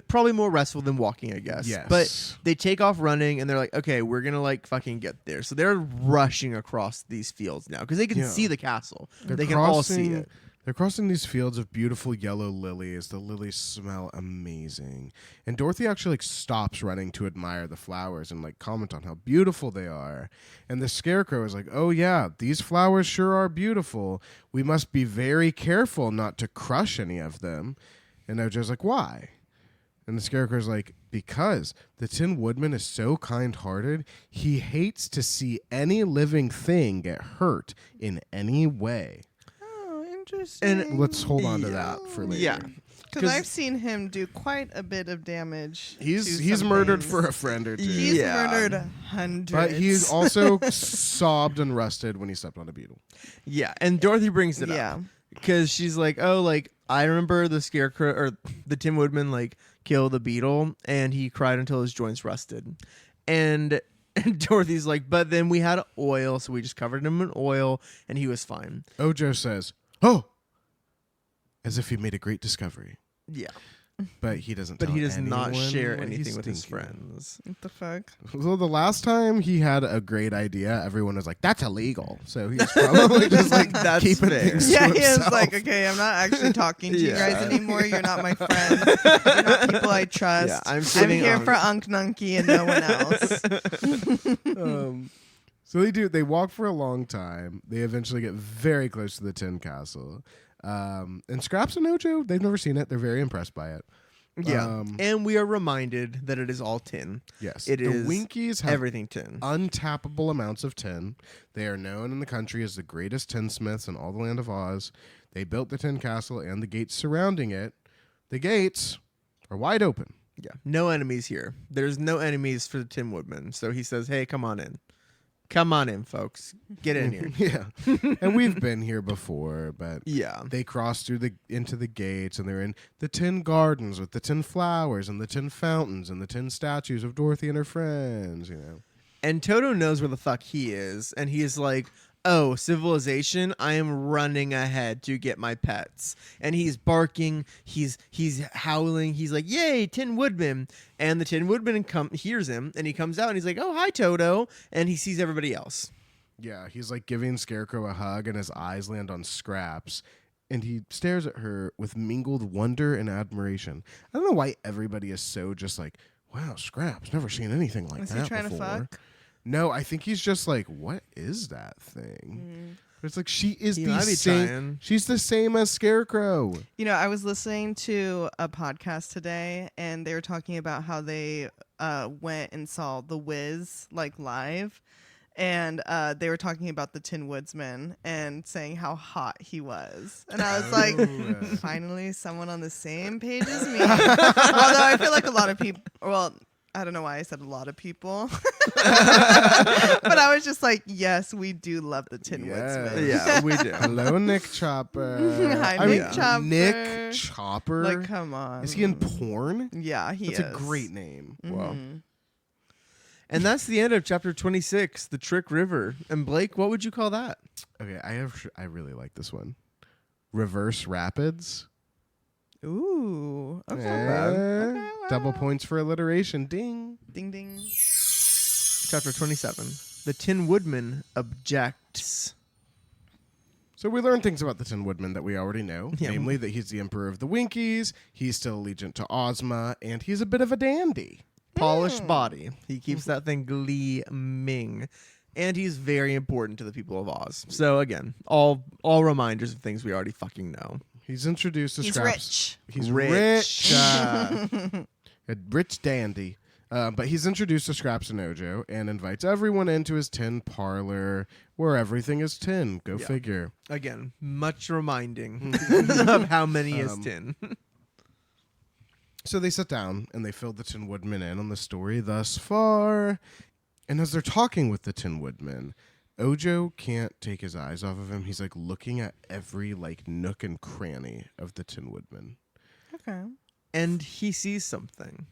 probably more restful than walking, I guess. Yes. But they take off running and they're like, okay, we're going to like fucking get there. So they're rushing across these fields now because they can see the castle. They can all see it. They're crossing these fields of beautiful yellow lilies. The lilies smell amazing. And Dorothy actually like stops running to admire the flowers and like comment on how beautiful they are. And the Scarecrow is like, oh yeah, these flowers sure are beautiful. We must be very careful not to crush any of them. And Ojo's like, why? And the Scarecrow's like, because the Tin Woodman is so kind-hearted, he hates to see any living thing get hurt in any way. Interesting. And let's hold on to that for later. Yeah. Because I've seen him do quite a bit of damage. He's to murdered things. for a friend or two. He's Yeah. murdered hundreds. But he's also sobbed and rusted when he stepped on a beetle. Yeah. And Dorothy brings it Yeah. up because she's like, oh, like, I remember the Scarecrow or the Tin Woodman like killed the beetle and he cried until his joints rusted. And Dorothy's like, but then we had oil, so we just covered him in oil and he was fine. Ojo says, oh, as if he made a great discovery. Yeah. but he doesn't. But tell he does not anyone share what he's anything with his thinking. friends. What the fuck? So the last time he had a great idea, everyone was like, "That's illegal." So he's probably just like That's keeping fair. things Yeah, to he is himself. like, okay, I'm not actually talking to you guys Yeah. anymore. You're not my friends. You're not people I trust. Yeah, I'm I'm sitting here on- for Unk Nunky and no one else. So they walk for a long time. They eventually get very close to the Tin Castle. And Scraps and Ojo, they've never seen it. They're very impressed by it. Yeah. And we are reminded that it is all tin. Yes. It the is Winkies have everything tin. untappable amounts of tin. They are known in the country as the greatest tinsmiths in all the land of Oz. They built the Tin Castle and the gates surrounding it. The gates are wide open. Yeah. No enemies here. There's no enemies for the Tin Woodman. So he says, hey, come on in. Come on in, folks. Get in here. Yeah. And we've been here before, but Yeah. they cross into the gates, and they're in the tin gardens with the tin flowers and the tin fountains and the tin statues of Dorothy and her friends, you know. And Toto knows where the fuck he is. And he is like, oh, civilization, I am running ahead to get my pets. And he's barking, he's howling, he's like, yay, Tin Woodman. And the Tin Woodman hears him, and he comes out, and he's like, oh, hi, Toto. And he sees everybody else. Yeah, he's like giving Scarecrow a hug, and his eyes land on Scraps. And he stares at her with mingled wonder and admiration. I don't know why everybody is so just like, wow, Scraps, never seen anything like Is that he trying before. to fuck? No, I think he's just like, what is that thing? But it's like she is He the might be same. trying. She's the same as Scarecrow. You know, I was listening to a podcast today, and they were talking about how they went and saw The Wiz like live, and they were talking about the Tin Woodsman and saying how hot he was, and I was like, finally, someone on the same page as me. Although I feel like a lot of people, well, I don't know why I said a lot of people, but I was just like, yes, we do love the Tin Yes. Woodsman. Yeah, we do. Hello, Nick Chopper. Hi, I Nick mean, Chopper. Nick Chopper. Like, come on. Is he in porn? Yeah, he That's is. a great name. Wow. Mhm. And that's the end of chapter 26, the Trick River. And Blake, what would you call that? Okay, I really like this one. Reverse Rapids. Ooh. Okay. Eh, Okay, Double wow. points for alliteration. Ding. Ding ding. Chapter 27, the Tin Woodman objects. So we learn things about the Tin Woodman that we already know, Yeah. namely that he's the Emperor of the Winkies, he's still allegiant to Ozma, and he's a bit of a dandy. Polished body. He keeps that thing gleaming. And he's very important to the people of Oz. So again, all reminders of things we already fucking know. He's introduced to He's Scraps. rich. He's Rich. rich. A rich dandy. But he's introduced to Scraps and Ojo and invites everyone into his tin parlor where everything is tin. Go Yeah. figure. Again, much reminding of how many is tin. So they sit down and they fill the Tin Woodman in on the story thus far. And as they're talking with the Tin Woodman, Ojo can't take his eyes off of him. He's like looking at every like nook and cranny of the Tin Woodman. Okay. And he sees something.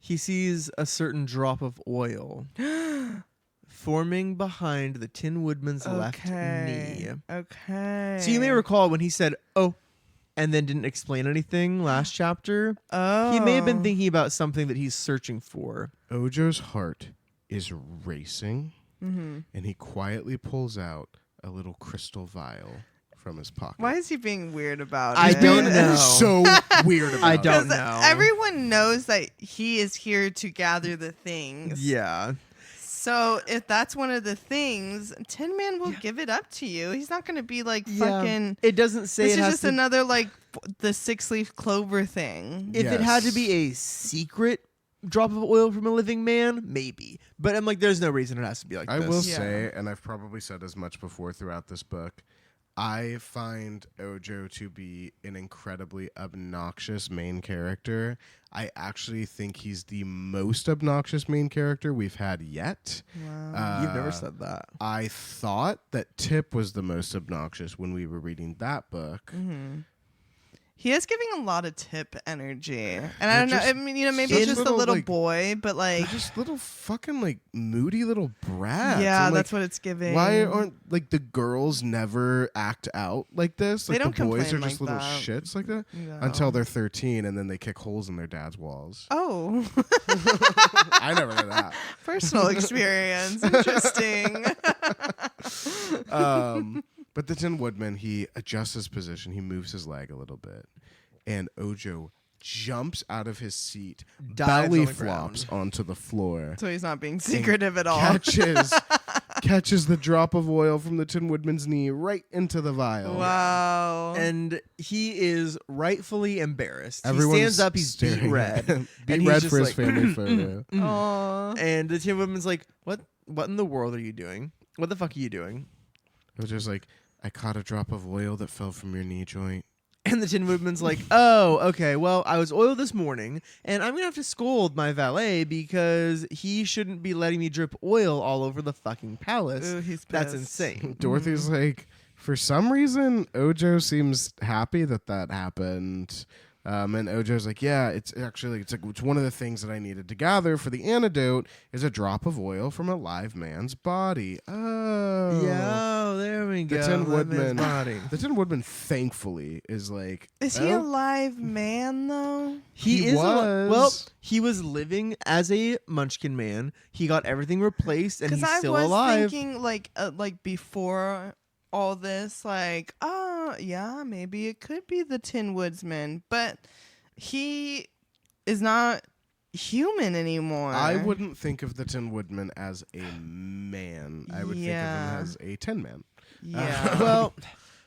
He sees a certain drop of oil forming behind the Tin Woodman's left knee. Okay. So you may recall when he said, oh, and then didn't explain anything last chapter. Oh. He may have been thinking about something that he's searching for. Ojo's heart is racing, Mm-hmm. and he quietly pulls out a little crystal vial from his pocket. Why is he being weird about I it? don't know. So weird about I it. don't 'Cause know. Everyone knows that he is here to gather the things. Yeah. So if that's one of the things, Tin Man will give it up to you. He's not going to be like fucking. It doesn't say This it is has just to. another like the 6-leaf clover thing. If it had to Yes. be a secret drop of oil from a living man, maybe. But I'm like, there's no reason it has to be like I this. will Yeah. say, and I've probably said as much before throughout this book, I find Ojo to be an incredibly obnoxious main character. I actually think he's the most obnoxious main character we've had yet. Wow. You've never said that. I thought that Tip was the most obnoxious when we were reading that book. Mm-hmm. He is giving a lot of tip energy. And I don't know. I mean, maybe such it's just a little, little like, boy, but They're like, just little fucking like moody little brats. yeah, I'm that's like, what it's giving. why aren't like the girls never act out like this? Like They don't the boys are complain just like little that. shits like that No. until they're 13 and then they kick holes in their dad's walls. Oh, I never knew that. personal experience. Interesting. But the Tin Woodman, he adjusts his position. He moves his leg a little bit, and Ojo jumps out of his seat, Dives belly on the flops onto the floor, So he's not being secretive at all. catches the drop of oil from the Tin Woodman's knee right into the vial. Wow. And he is rightfully embarrassed. Everyone's he stands up, he's beat staring red. at him. and Beat he's red just for his like, family photo. Aw. And the Tin Woodman's like, what in the world are you doing? What the fuck are you doing? Ojo's like, I caught a drop of oil that fell from your knee joint. And the Tin Woodman's like, oh, okay, well, I was oiled this morning, and I'm going to have to scold my valet because he shouldn't be letting me drip oil all over the fucking palace. Ooh, he's That's pissed. insane. Dorothy's like, for some reason, Ojo seems happy that happened. And Ojo's like, yeah, it's actually it's one of the things that I needed to gather for the antidote is a drop of oil from a live man's body. Oh, Yeah, there we go. The Tin That man's Woodman. body. The Tin Woodman, thankfully, is like, Is he a oh, live man though? He is was. well, he was living as a Munchkin man. He got everything replaced, and he's I still was alive. thinking like before all this, like, oh yeah, maybe it could be the Tin Woodsman, but he is not human anymore. I wouldn't think of the Tin Woodman as a man. I would think of him as a Tin Man. Yeah. Well,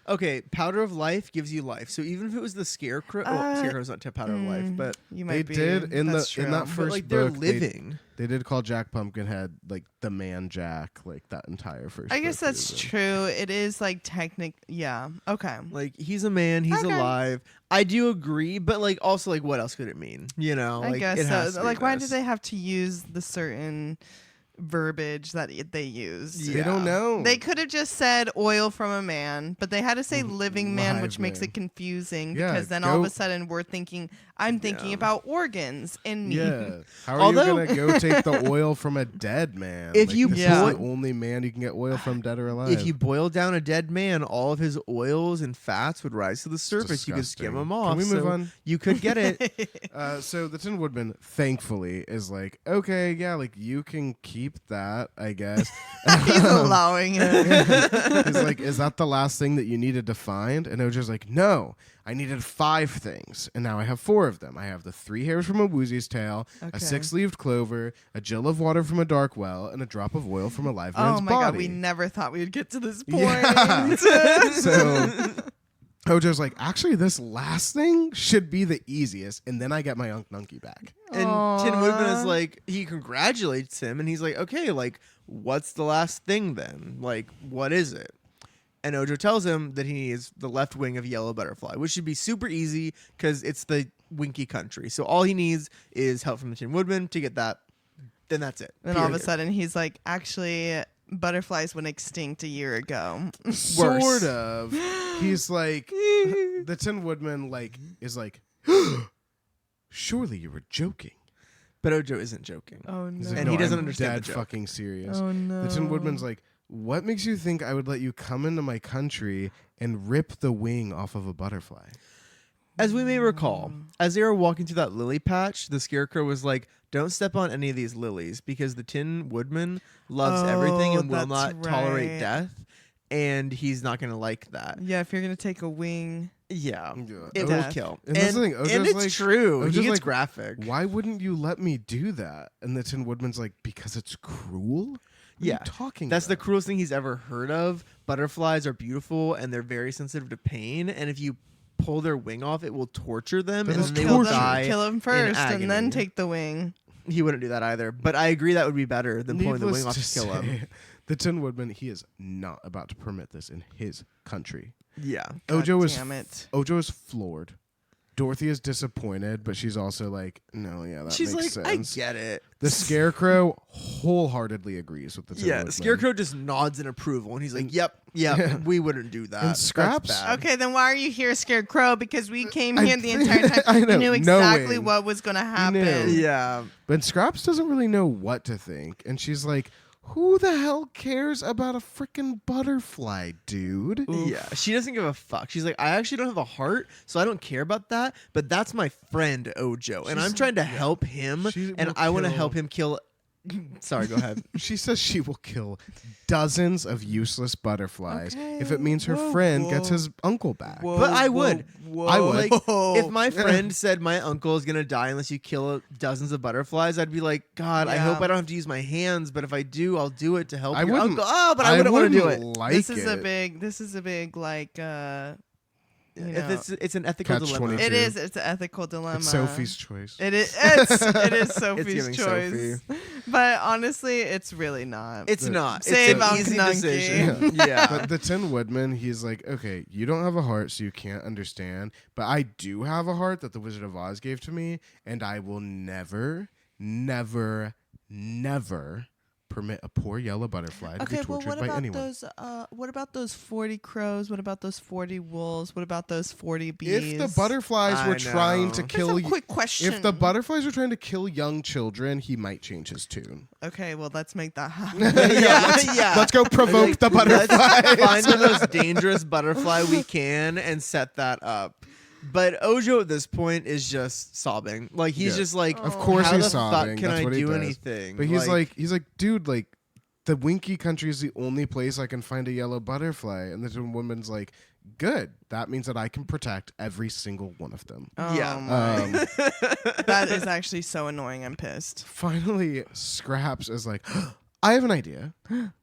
okay, powder of life gives you life. So even if it was the Scarecrow, Scarecrow's not powder of life, but you They might be. did in That's in that true. first like they're book. living. They did call Jack Pumpkinhead like the Man Jack, like that entire first. I guess book he that's was in. true. It is like yeah. Okay. Like he's a man, he's Okay. alive. I do agree, but like also like what else could it mean? You know, I like, guess it has to so. be Like, why this. did they have to use the certain verbiage that they used? Yeah. They don't know. They could have just said oil from a man, but they had to say living man, Live which makes man. it confusing Yeah, because then all of go- a sudden I'm thinking Yeah. about organs in me. Yeah. How are Although- you gonna go take the oil from a dead man? If Like, you this Yeah. is the only man you can get oil from, dead or alive. If you boil down a dead man, all of his oils and fats would rise to the surface. You could skim Disgusting. them off. Can we move so on? You could get it. So the Tin Woodman, thankfully, is like, okay, yeah, like you can keep that, I guess. He's allowing it. He's like, is that the last thing that you needed to find? And Ojo's like, no, I needed 5 things, and now I have 4 of them. I have the 3 hairs from a woozy's tail, Okay. a 6-leaved clover, a gill of water from a dark well, and a drop of oil from a live man's Oh my body. god, we never thought we would get to this point. Yeah. So Ojo's like, actually, this last thing should be the easiest, and then I get my Unc Nunky back. And Tin Woodman is Aw. like, he congratulates him, and he's like, okay, like, what's the last thing then? Like, what is it? And Ojo tells him that he needs the left wing of Yellow Butterfly, which should be super easy because it's the Winky country. So all he needs is help from the Tin Woodman to get that. Then that's it. Then all of a Period. sudden he's like, actually, butterflies went extinct a year ago. Sort of. He's like, the Tin Woodman is like, surely you were joking. But Ojo isn't joking. Oh no. He's like, And "No, he doesn't I'm understand dead the joke." fucking serious. Oh no. The Tin Woodman's like, what makes you think I would let you come into my country and rip the wing off of a butterfly? As we may recall, as they were walking through that lily patch, the Scarecrow was like, don't step on any of these lilies because the Tin Woodman loves everything and will that's not tolerate right. death. And he's not going to like that. Yeah, if you're gonna take a wing. Yeah. Yeah. It will Death. kill. And that's the thing, and Ojo's it's like- true. Ojo's He gets like, graphic. Why wouldn't you let me do that? And the Tin Woodman's like, because it's cruel? What are Yeah, you talking That's the about? cruelest thing he's ever heard of. Butterflies are beautiful and they're very sensitive to pain. And if you pull their wing off, it will torture them That and is then they Kill will torture. die. Kill him in first and then agony. take the wing. He wouldn't do that either. But I agree that would be better than pulling the Needless wing off to kill him. say, the Tin Woodman, he is not about to permit this in his country. Yeah. God Ojo is damn it. Ojo is floored. Dorothy is disappointed, but she's also like, no, yeah, that She's makes like, sense. I get it. The Scarecrow wholeheartedly agrees with the Tin Woodman. Scarecrow just nods in approval, and he's like, "Yep, we wouldn't do that." And Scraps- That's bad. Okay, then why are you here, Scarecrow? Because we came here the entire time. I know, You knew exactly knowing. what was going to happen. knew. Yeah, But Scraps doesn't really know what to think, and she's like, who the hell cares about a freaking butterfly, dude? yeah. She doesn't give a fuck. She's like, I actually don't have a heart, so I don't care about that. But that's my friend Ojo, and I'm trying to help him, She and will I want to kill- help him kill. Sorry, go ahead. She says she will kill dozens of useless butterflies if it Okay. means her Whoa, friend gets whoa. his uncle back. Whoa, But I would. Whoa, I would. Like, whoa. if my friend said my uncle is gonna die unless you kill dozens of butterflies, I'd be like, God, I Yeah. hope I don't have to use my hands. But if I do, I'll do it to help I your wouldn't- uncle. Oh, but I wouldn't want to do it. Like this is it. a big like you If know. it's an ethical Catch dilemma. 22. It is. It's an ethical dilemma. It's Sophie's choice. It is. It is Sophie's giving choice. But honestly, it's really not. It's The- not. Save it's an on easy Knunky. decision. Yeah. But the Tin Woodman, he's like, okay, you don't have a heart, so you can't understand. But I do have a heart that the Wizard of Oz gave to me, and I will never, never, never permit a poor yellow butterfly to be Okay, well, tortured what by about anyone. those? What about those 40 crows? What about those 40 wolves? What about those 40 bees? If the butterflies I were trying know. to That's kill a quick question. if the butterflies were trying to kill young children, he might change his tune. Okay, well, let's make that happen. yeah. Let's go provoke the Let's butterflies. find the most dangerous butterfly we can and set that up. But Ojo at this point is just sobbing. Like he's Yeah. just like, Of course how he's the sobbing. fuck can That's I what he do does. anything? But he's like, dude, like, the Winky Country is the only place I can find a yellow butterfly. And the Tin Woman's like, good. That means that I can protect every single one of them. Yeah. My. That is actually so annoying. I'm pissed. Finally, Scraps is like, I have an idea.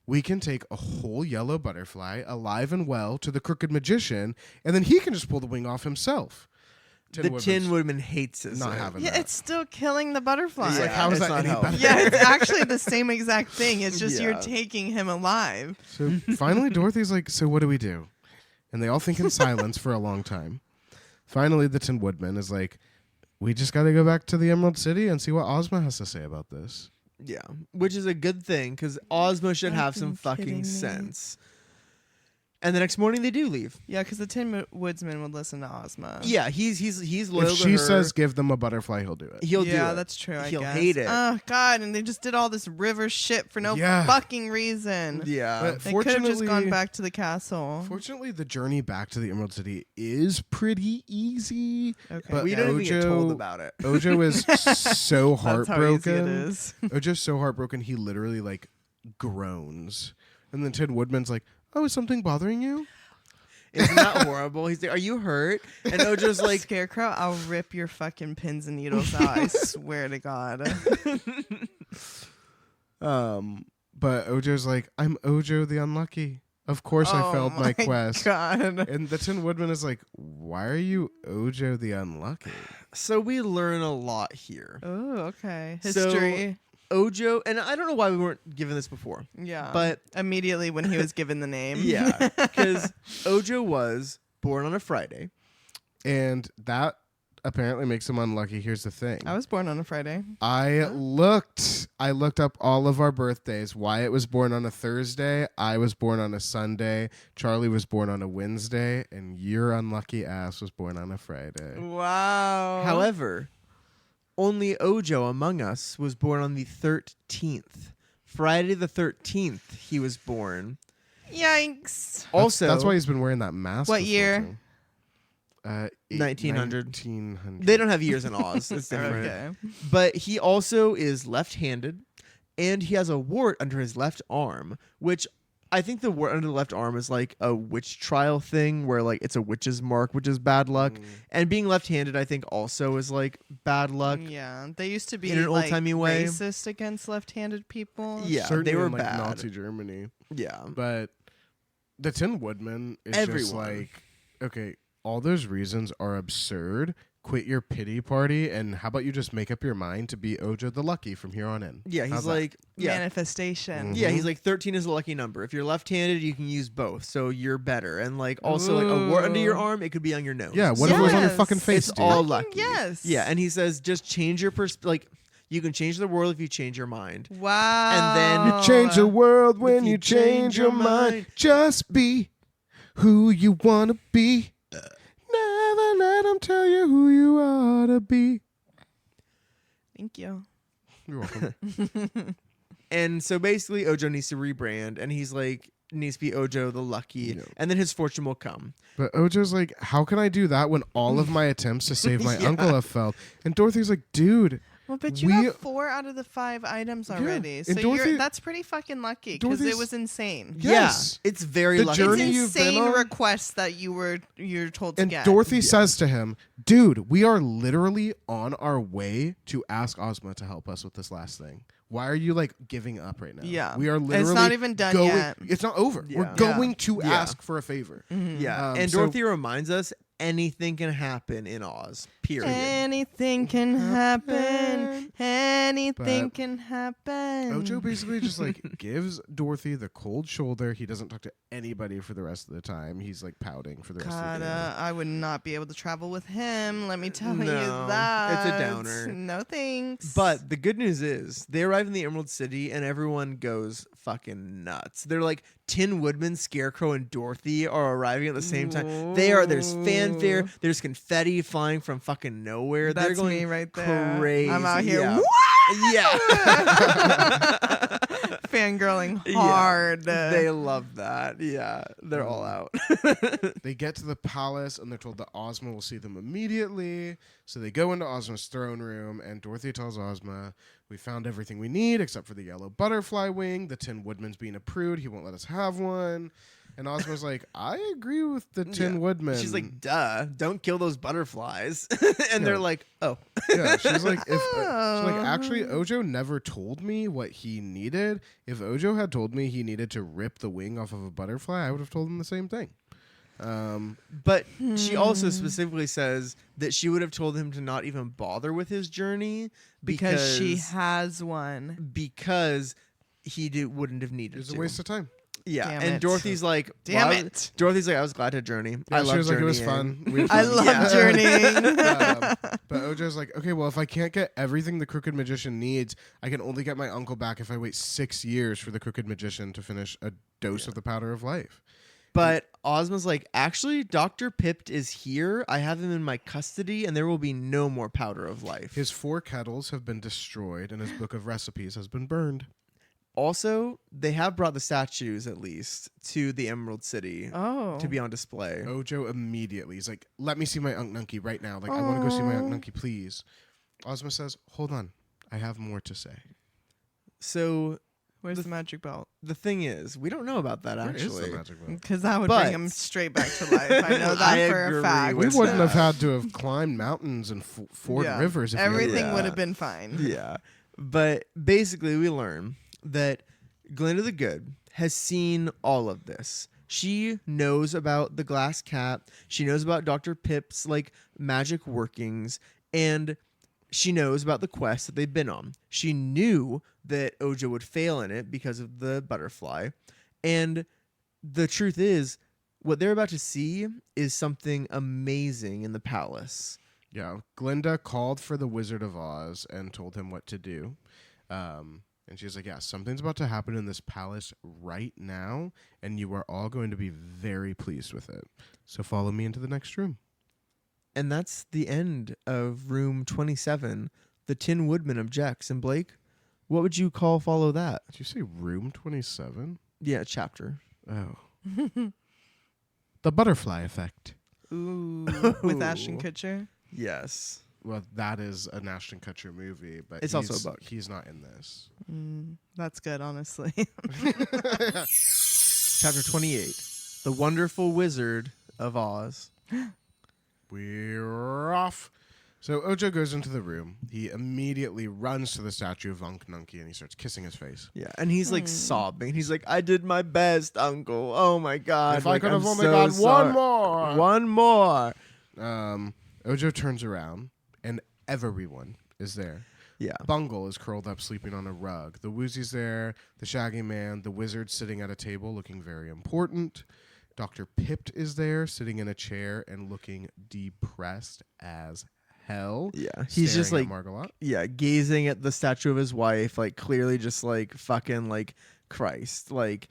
We can take a whole yellow butterfly, alive and well, to the Crooked Magician, and then he can just pull the wing off himself. the Woodman's Tin Woodman hates it. not having Yeah, that. it's still killing the butterfly. Yeah, like, how is it's that not any helpful. better? Yeah, it's actually the same exact thing. It's just you're Yeah. taking him alive. So finally, Dorothy's like, so what do we do? And they all think in silence for a long time. Finally, the Tin Woodman is like, we just got to go back to the Emerald City and see what Ozma has to say about this. Yeah, which is a good thing because Ozma should have some Fucking kidding fucking me. sense. And the next morning they do leave. Yeah, because the Tin Woodsman would listen to Ozma. Yeah, he's loyal If to she her. says give them a butterfly, he'll do it. He'll do yeah, it. that's true. I He'll guess. hate it. Oh God! And they just did all this river shit for no Yeah. fucking reason. Yeah. But They could have just gone fortunately- back to the castle. Fortunately, the journey back to the Emerald City is pretty easy. Okay. but we don't even get told Ojo- about it. Ojo is so That's how easy it heartbroken. is. Ojo's so heartbroken, he literally like groans. And then Tin Woodman's like, oh, is something bothering you? Isn't that horrible? He's like, "Are you hurt?" And Ojo's like, Scarecrow, I'll rip your fucking pins and needles out. I swear to God. But Ojo's like, I'm Ojo the Unlucky. Of course I failed my quest. God. And the Tin Woodman is like, why are you Ojo the Unlucky? so we learn a lot here. Oh, okay. So- History. Ojo, and I don't know why we weren't given this before, Yeah. but immediately when he was given the name. yeah, because Ojo was born on a Friday. And that apparently makes him unlucky. Here's the thing. I was born on a Friday. I looked up all of our birthdays. Wyatt was born on a Thursday. I was born on a Sunday. Charlie was born on a Wednesday. And your unlucky ass was born on a Friday. Wow. However, only Ojo among us was born on the 13th. Friday the 13th, he was born. Yikes. Also, That's why he's been wearing that mask. What this year? whole time. 1900. 1900. they don't have years in Oz. It's different. Okay. But he also is left-handed, and he has a wart under his left arm, which I think the wart under the left arm is like a witch trial thing where like it's a witch's mark, which is bad luck. And being left-handed, I think, also is like bad luck. Yeah, they used to be In an like old-timey way. racist against left-handed people. Yeah, Certainly they were in, like, bad. Nazi Germany. Yeah. But the Tin Woodman is just Everyone. like, okay, all those reasons are absurd. quit your pity party and how about you just make up your mind to be Ojo the Lucky from here on in? Yeah, he's How's that? like, yeah. Manifestation. Yeah, he's like 13 is a lucky number. If you're left-handed, you can use both, so you're better. And like also like a wart under your arm, it could be on your nose. Yeah, what if it was on your Yes. fucking face, It's dude? all Fucking lucky. yes. Yeah, and he says just change your like you can change the world if you change your mind. Wow. And then You change the world when you you change your mind. Just be who you want to be. Never let them tell you who you ought to be. Thank you. You're welcome. And so basically Ojo needs to rebrand, and he's like needs to be Ojo the Lucky, Yeah. and then his fortune will come. But Ojo's like, how can I do that when all of my attempts to save my Yeah. uncle have failed? And Dorothy's like, dude, Well, but you We- have 4 out of the 5 items already. and So Dorothy- that's pretty fucking lucky because it Dorothy's- was insane. Yes. Yeah, it's very The lucky. journey It's you've been insane on- requests that you're told to and get. Dorothy says to him, dude, we are literally on our way to ask Ozma to help us with this last thing. Why are you like giving up right now? Yeah. We are And literally it's not even done going, yet. It's not over. Yeah. We're going to Yeah. ask for a favor. Yeah, and so- Dorothy reminds us anything can happen in Oz. Period. Anything can happen. Anything But can happen. Ojo basically just like gives Dorothy the cold shoulder. He doesn't talk to anybody for the rest of the time. He's like pouting for the rest of the day. I would not be able to travel with him. Let me tell you No, that. it's a downer. No thanks. But the good news is they arrive in the Emerald City and everyone goes fucking nuts. They're like Tin Woodman, Scarecrow, and Dorothy are arriving at the same time. There's fanfare, there's confetti flying from fucking nowhere. They're That's going me right there. crazy. I'm out here. Yeah. Yeah. Fangirling Yeah. hard. They love that. Yeah. They're all out. They get to the palace and they're told that Ozma will see them immediately. So they go into Ozma's throne room and Dorothy tells Ozma, we found everything we need except for the yellow butterfly wing. The Tin Woodman's being a prude. He won't let us have one. And Ozma's like, I agree with the Tin Yeah. Woodman. She's like, duh, don't kill those butterflies. And they're Yeah. like, oh. yeah, she's like, she's like, Oh. actually, Ojo never told me what he needed. If Ojo had told me he needed to rip the wing off of a butterfly, I would have told him the same thing. But she also specifically says that she would have told him to not even bother with his journey because she has one. because he wouldn't have needed It's to. a waste of time. Yeah, Damn and it. Dorothy's like, Damn well, it. Dorothy's like, I was glad to journey. I Yeah, love she was like, it was journeying." fun. We had I fun. love Yeah. journeying. But Ojo's like, okay, well, if I can't get everything the Crooked Magician needs, I can only get my uncle back if I wait 6 years for the Crooked Magician to finish a dose of the Powder of Life. But Ozma's like, actually, Dr. Pipt is here. I have him in my custody, and there will be no more powder of life. His 4 kettles have been destroyed, and his book of recipes has been burned. Also, they have brought the statues, at least, to the Emerald City Oh. to be on display. Ojo immediately, he's like, let me see my Unc Nunky right now. Like, I want to go see my Unc Aw. Nunky, please. Ozma says, hold on. I have more to say. So Where's The- the magic belt? the thing is, we don't know about that, Where is actually. the magic belt? Because that would But- bring him straight back to life. I know that I for agree a fact. We with wouldn't have that. had to have climbed mountains and ford Yeah. rivers. If we had- Everything Yeah. would have been fine. Yeah. But basically, we learn that Glinda the Good has seen all of this. She knows about the glass cat. She knows about Dr. Pip's like magic workings, and she knows about the quest that they've been on. She knew that Ojo would fail in it because of the butterfly. And the truth is, what they're about to see is something amazing in the palace. Yeah, Glinda called for the Wizard of Oz and told him what to do. And she's like, yeah, something's about to happen in this palace right now, and you are all going to be very pleased with it. So follow me into the next room. And that's the end of room 27. The Tin Woodman objects. And Blake, what would you follow that? Did you say room 27? Yeah, chapter. Oh. The butterfly effect. Ooh, with Ashton Kutcher. Yes. Well, that is an Ashton Kutcher movie, but It's also a book. He's not in this. That's good, honestly. Chapter 28. The Wonderful Wizard of Oz. We're off. So Ojo goes into the room. He immediately runs to the statue of Unc Nunky and he starts kissing his face. Yeah, and he's like sobbing. He's like, I did my best, Uncle. Oh my God. If I Like, could have I'm only so got sorry. one more. One more. Ojo turns around, and everyone is there. Yeah. Bungle is curled up sleeping on a rug. The Woozy's there, the Shaggy Man, the Wizard sitting at a table looking very important. Dr. Pipt is there sitting in a chair and looking depressed as hell. Yeah. He's just staring like, at Margalot. yeah, gazing at the statue of his wife, like clearly just like fucking like Christ. Like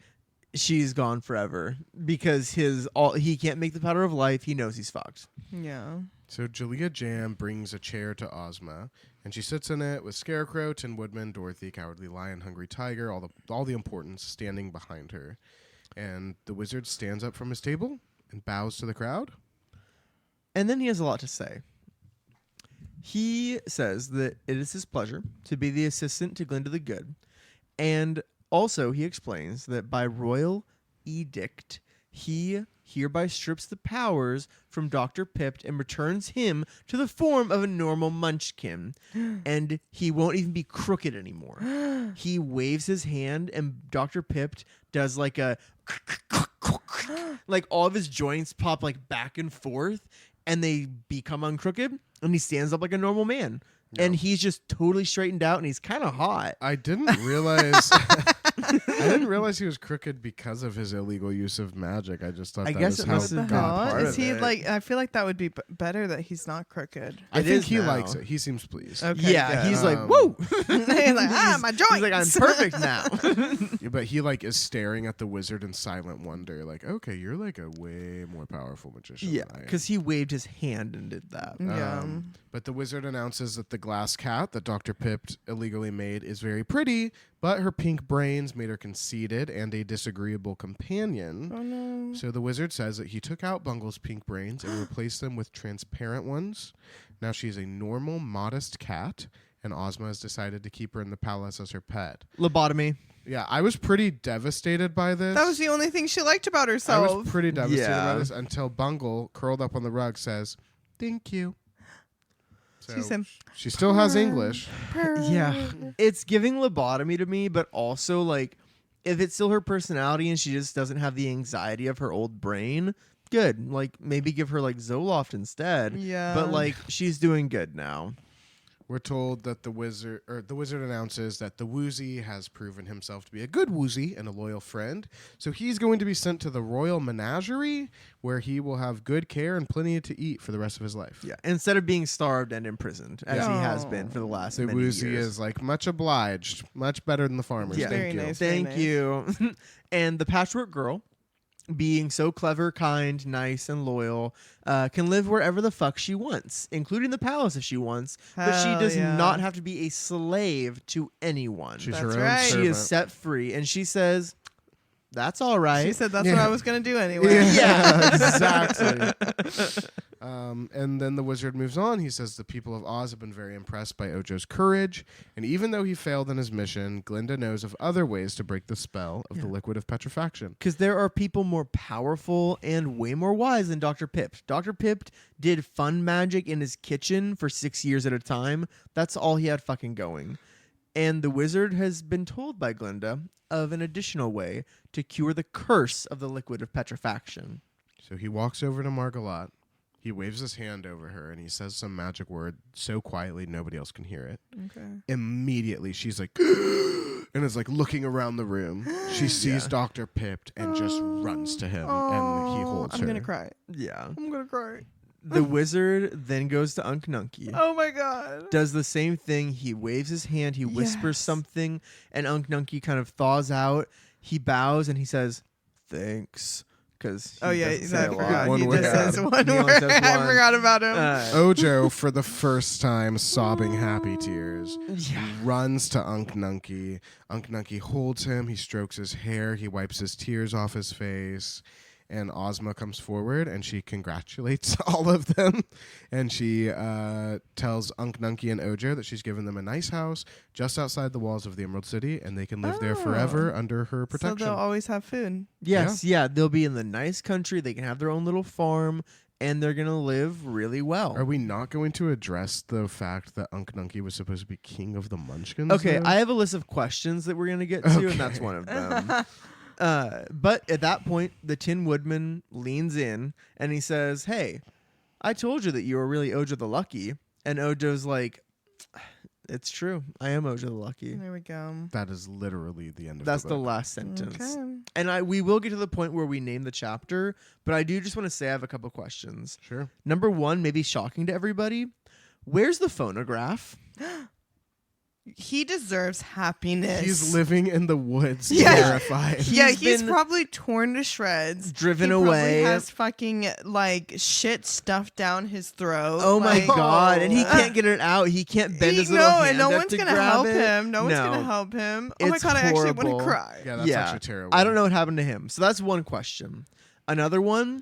she's gone forever because he can't make the powder of life. He knows he's fucked. Yeah. So Jalea Jam brings a chair to Ozma, and she sits in it with Scarecrow, Tin Woodman, Dorothy, Cowardly Lion, Hungry Tiger, all the importance standing behind her. And the Wizard stands up from his table and bows to the crowd. And then he has a lot to say. He says that it is his pleasure to be the assistant to Glinda the Good. And also he explains that by royal edict, he hereby strips the powers from Dr. Pipt and returns him to the form of a normal munchkin. And he won't even be crooked anymore. He waves his hand and Dr. Pipt does like a like all of his joints pop like back and forth and they become uncrooked and he stands up like a normal man. Yeah. And he's just totally straightened out and he's kind of hot. I didn't realize he was crooked because of his illegal use of magic. I just thought I that guess was it how must God have been part Is of he it. like? I feel like that would be better that he's not crooked. I It think is he now. likes it. He seems pleased. Okay, Yeah, good. he's like, Um, woo. He's like, my joints. He's like, I'm perfect now. Yeah, but he like is staring at the Wizard in silent wonder. Like, okay, you're like a way more powerful magician. Yeah, than I am. because he waved his hand and did that. Yeah. But the Wizard announces that the glass cat that Dr. Pipt illegally made is very pretty, but her pink brains made her conceited and a disagreeable companion. Oh no. So the Wizard says that he took out Bungle's pink brains and replaced them with transparent ones. Now she's a normal, modest cat, and Ozma has decided to keep her in the palace as her pet. Lobotomy. Yeah, I was pretty devastated by this. That was the only thing she liked about I herself. was pretty devastated Yeah. by this until Bungle, curled up on the rug, says, "Thank you." So She said, she still has English. Yeah. It's giving lobotomy to me, but also like if it's still her personality and she just doesn't have the anxiety of her old brain, good. Like maybe give her like Zoloft instead. Yeah. But like she's doing good now. We're told that the Wizard announces that the Woozy has proven himself to be a good Woozy and a loyal friend. So he's going to be sent to the Royal Menagerie, where he will have good care and plenty to eat for the rest of his life. Yeah. Instead of being starved and imprisoned, as Yeah. he has been for the last The many Woozy years. is like, much obliged, much better than the farmers. Yeah. Thank Very you. nice. Thank nice. you. And the Patchwork Girl, being so clever, kind, nice, and loyal, can live wherever the fuck she wants, including the palace if she wants. But she Hell does yeah. not have to be a slave to anyone. She's That's her own right. She servant. is set free, and she says, "That's all right." She said that's Yeah. what I was gonna do anyway. Yeah. exactly. And then the Wizard moves on. He says the people of Oz have been very impressed by Ojo's courage, and even though he failed in his mission, Glinda knows of other ways to break the spell of the liquid of petrifaction. Because there are people more powerful and way more wise than Dr. Pipt. Dr. Pipt did fun magic in his kitchen for 6 years at a time. That's all he had fucking going. And the Wizard has been told by Glinda of an additional way to cure the curse of the liquid of petrifaction. So he walks over to Margalot. He waves his hand over her, and he says some magic word so quietly nobody else can hear it. Okay. Immediately, she's like, and is like looking around the room. She sees Yeah. Dr. Pipt and just runs to him, and he holds I'm her. gonna cry. Yeah. I'm gonna cry. The Wizard then goes to Unk Nunky. Oh my god. Does the same thing. He waves his hand, he whispers Yes. something, and Unk Nunky kind of thaws out. He bows and he says, "Thanks." Because Oh yeah, I forgot. One He word. just says one He only word. says I one. forgot about him. Ojo, for the first time, sobbing happy tears, Yeah. runs to Unk Nunky. Unk Nunky holds him. He strokes his hair. He wipes his tears off his face. And Ozma comes forward and she congratulates all of them. And she tells Unk Nunky and Ojo that she's given them a nice house just outside the walls of the Emerald City, and they can live there forever under her So protection. they'll always have food. Yes, yeah. They'll be in the nice country. They can have their own little farm, and they're going to live really well. Are we not going to address the fact that Unk Nunky was supposed to be king of the Munchkins? Okay, though? I have a list of questions that we're going to get to, and that's Okay. one of them. But at that point, the Tin Woodman leans in and he says, "Hey, I told you that you were really Ojo the Lucky. And Ojo's like, it's true. I am Ojo the Lucky. There we go. That is literally the end of That's the the book. last sentence. Okay. And we will get to the point where we name the chapter, but I do just want to say I have a couple questions. Sure. Number one, maybe shocking to everybody. Where's the phonograph? He deserves happiness. He's living in the woods, Yeah. terrified. He's He's been probably torn to shreds. driven he away. Probably has fucking like shit stuffed down his throat. Oh my like, God! And he can't get it out. He can't bend his little hand and no up one's to gonna grab help it. him. No one's No. gonna help him. Oh my It's God! I actually want horrible. to cry. Yeah, that's actually terrible. I don't know what happened to him. So that's one question. Another one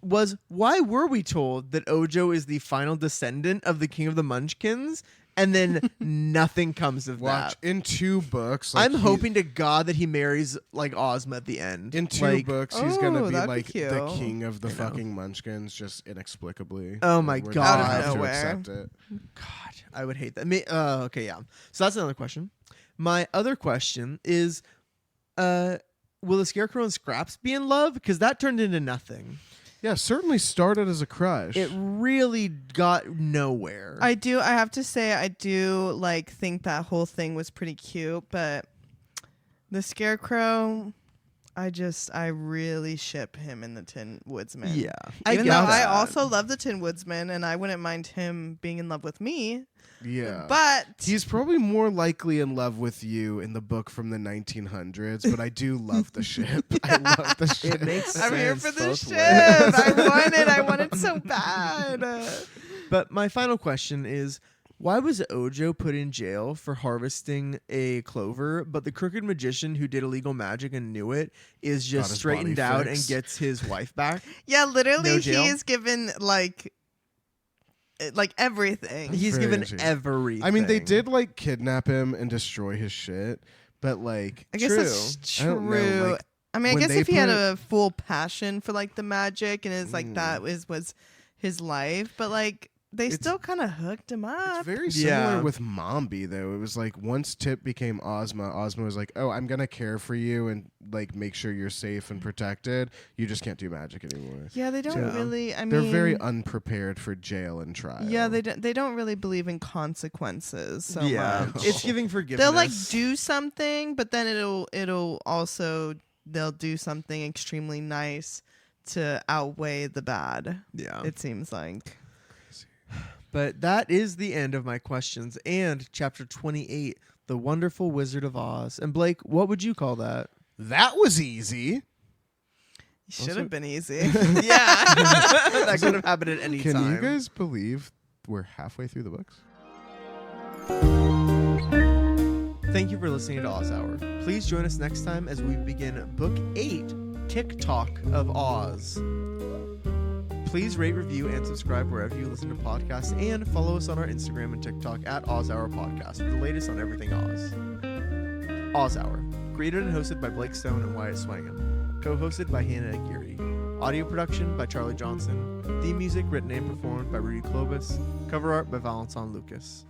was, why were we told that Ojo is the final descendant of the King of the Munchkins? And then nothing comes of Watch that. in 2 books. Like I'm hoping to God that he marries like Ozma at the end. in 2 like, books he's gonna be that'd be like the cute. king of the fucking Munchkins, just inexplicably. Oh my We're God. just gonna Out of have to nowhere. accept it. God, I would hate that. Okay, yeah. So that's another question. My other question is, will the Scarecrow and Scraps be in love? Because that turned into nothing. Yeah, certainly started as a crush. It really got nowhere. I have to say, I do like think that whole thing was pretty cute, but the Scarecrow, I really ship him in the Tin Woodsman. Yeah. Even though get I that. also love the Tin Woodsman and I wouldn't mind him being in love with me. yeah. But He's probably more likely in love with you in the book from the 1900s, but I do love the ship. I love the ship. It makes I'm here sense for the both ship. ways. I want it so bad. But my final question is, why was Ojo put in jail for harvesting a clover, but the crooked magician who did illegal magic and knew it is Got just his straightened body out fixed. and gets his wife back? Yeah, literally, No jail? he is given like everything. He's Very given interesting. everything. I mean, they did like kidnap him and destroy his shit, but like, I guess that's I don't know, true. like, I mean, I when guess they if he had put- a full passion for like the magic and is like that was his life, but like they It's- still kind of hooked him it's up. very similar Yeah. with Mombi though. It was like once Tip became Ozma was like, "Oh, I'm gonna care for you and like make sure you're safe and protected. You just can't do magic anymore." Yeah, they don't Yeah. really. I mean, They're very unprepared for jail and trial. yeah, they don't really believe in consequences so yeah, much. it's giving forgiveness. They'll like do something, but then it'll also they'll do something extremely nice to outweigh the bad. Yeah. It seems like. But that is the end of my questions and chapter 28, The Wonderful Wizard of Oz. And Blake, what would you call that? That was easy. Should Also- have been easy. Yeah. That could have happened at any Can time. you guys believe we're halfway through the books? Thank you for listening to Oz Hour. Please join us next time as we begin Book 8, TikTok of Oz. Please rate, review, and subscribe wherever you listen to podcasts, and follow us on our Instagram and TikTok at Oz Hour Podcast for the latest on everything Oz. Oz Hour, created and hosted by Blake Stone and Wyatt Swangham, co-hosted by Hannah Aguirre. Audio production by Charlie Johnson. Theme music written and performed by Rudy Klobus. Cover art by Valentin Lucas.